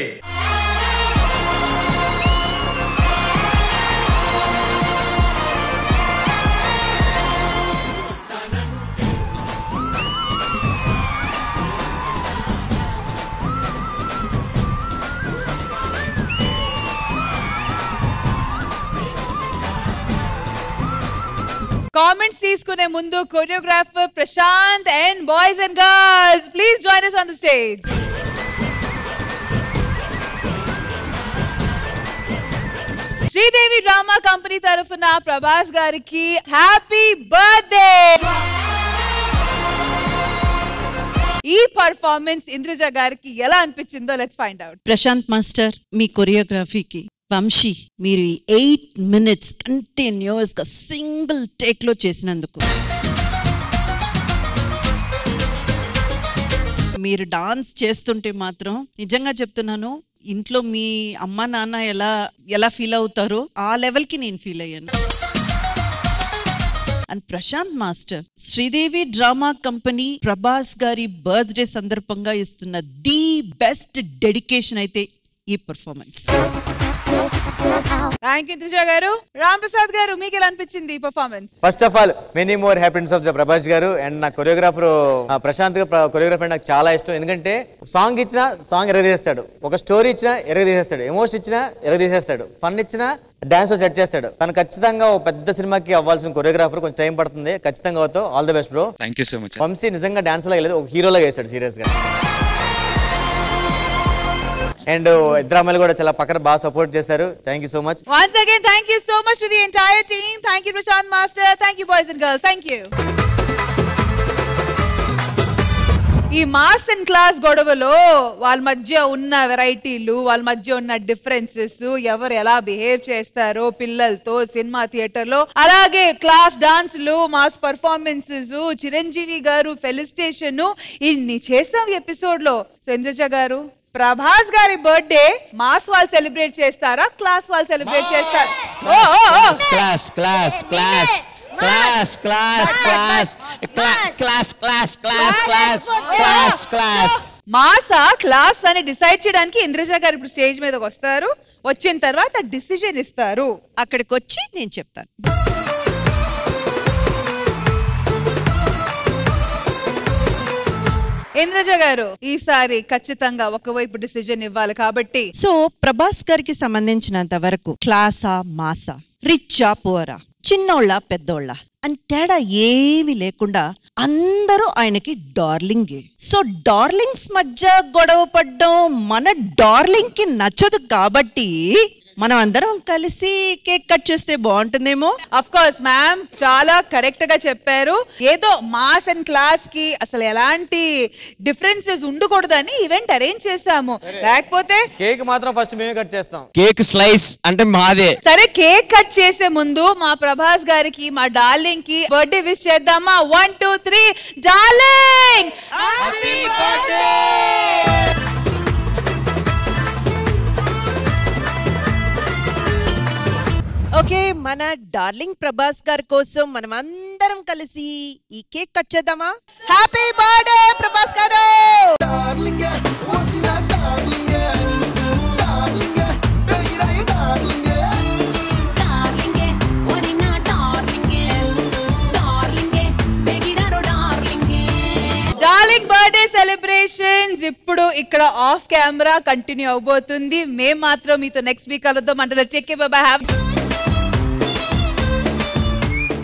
Comments తీసుకునే ముందు choreographer Prashanth and boys and girls please join us on the stage. Sridevi drama company తరఫున ప్రభాస్ గారికి హ్యాపీ బర్త్డే. ఈ పర్ఫార్మెన్స్ ఇంద్రజ గారికి ఎలా అనిపించిందో let's find out. Prashanth master మీ కొరియోగ్రఫీకి, వంశీ మీరు 8 minutes కంటిన్యూస్ గా సింగిల్ టేక్ లో చేసినందుకు, మీరు డాన్స్ చేస్తుంటే మాత్రం నిజంగా చెప్తున్నాను, ఇంట్లో మీ అమ్మ నాన్న ఎలా ఫీల్ అవుతారో ఆ లెవెల్ కి నేను ఫీల్ అయ్యాను. And Prashant master, Sridevi drama company Prabhas గారి బర్త్డే సందర్భంగా ఇస్తున్న ది బెస్ట్ డెడికేషన్ అయితే ఈ పర్ఫార్మెన్స్. థ్యాంక్ యూ ఇంద్రజ గారు. రామ్ ప్రసాద్ గారు మీకు ఎలా అనిపించింది ఈ performance? First of all many more happiness of the Prabhas గారు. అండ్ నా కొరియోగ్రాఫర్ ప్రశాంత్ కొరియోగ్రాఫర్ నాకు చాలా ఇష్టం. ఎందుకంటే సాంగ్ ఇచ్చినా సాంగ్ ఎరగదీసేస్తాడు, ఒక స్టోరీ ఇచ్చినా ఎరగదీసేస్తాడు, ఎమోషన్ ఇచ్చినా ఎరగదీసేస్తాడు, ఫన్ ఇచ్చినా డాన్స్ లో సెట్ చేస్తాడు. తను ఖచ్చితంగా ఒక పెద్ద సినిమాకి అవ్వాల్సిన కొరియోగ్రాఫర్. కొంచెం టైం పడుతుంది, ఖచ్చితంగా అవుతావు. All the best bro. Thank you so much. Vamsi నిజంగా డాన్స్ లాగా లేదు, ఒక హీరోలాగా వేస్తాడు సీరియస్ గా. అండ్ ఇద్దరు అమ్మాయిలు కూడా చాలా పక్కన బాగా సపోర్ట్ చేశారు. Thank you so much. Once again, thank you so much to the entire team. Thank you Prashant Master. Thank you boys and girls. Thank you. ఈ మాస్ అండ్ క్లాస్ గొడవలో వాళ్ళ మధ్య ఉన్న వెరైటీలు, వాళ్ళ మధ్య ఉన్న డిఫరెన్సెస్, ఎవరు ఎలా బిహేవ్ చేస్తారో పిల్లలతో సినిమా థియేటర్ లో, అలాగే క్లాస్ డాన్స్లు, మాస్ పర్ఫార్మెన్సెస్, చిరంజీవి గారు ఫెలిసిటేషన్, ఇన్ని చేసాం ఎపిసోడ్ లో. సో ఇంద్రజ గారు, ప్రభాస్ గారి బర్త్డే మాస్ వాళ్ళు సెలబ్రేట్ చేస్తారా, క్లాస్ వాళ్ళు సెలబ్రేట్ చేస్తారా? Class class class class class class class class class class class class మాసా క్లాస్ అని డిసైడ్ చేయడానికి ఇంద్రజ గారు ఇప్పుడు స్టేజ్ మీదకి వస్తారు. వచ్చిన తర్వాత డిసిజన్ ఇస్తారు. అక్కడికి వచ్చి నేను చెప్తాను. ఇంద్రజ గారు, ఈసారి ఖచ్చితంగా ఒకవైపు డిసిజన్ ఇవ్వాలి కాబట్టి, సో ప్రభాస్ గారికి సంబంధించినంత వరకు క్లాసా మాసా, రిచ్చా పువరా, చిన్నోళ్ళ పెద్దోళ్ళ అని తేడా ఏమీ లేకుండా అందరూ ఆయనకి డార్లింగే. సో డార్లింగ్స్ మధ్య గొడవ పడ్డం మన డార్లింగ్ కి నచ్చదు కాబట్టి మనం అందరం కలిసి కేక్ కట్ చేస్తే బాగుంటుందేమో. అఫ్ కోర్స్ మ్యామ్, చాలా కరెక్ట్ గా చెప్పారు. ఏదో మాస్ అండ్ క్లాస్ కి అసలు ఎలాంటి డిఫరెన్సెస్ ఉండకూడదని ఈవెంట్ అరేంజ్ చేసాము. లేకపోతే కేక్ మాత్రం ఫస్ట్ మేమే కట్ చేస్తాం. కేక్ స్లైస్ అంటే మాదే. సరే, కేక్ కట్ చేసే ముందు మా ప్రభాస్ గారికి, మా డార్లింగ్ కి బర్త్డే విష్ చేద్దామా? 1 2 3 డార్లింగ్ హ్యాపీ బర్త్డే. ఓకే, మన డార్లింగ్ ప్రభాస్ గారి కోసం మనం అందరం కలిసి ఈ కేక్ కట్ చేద్దామా? హ్యాపీ బర్త్డే ప్రభాస్ గారు. డార్లింగ్ బర్త్డే సెలబ్రేషన్స్ ఇప్పుడు ఇక్కడ ఆఫ్ కెమెరా కంటిన్యూ అవబోతుంది. మేము మాత్రం మీతో నెక్స్ట్ వీక్ కలుద్దాం. అంటే టేక్ కేర్, బై బై.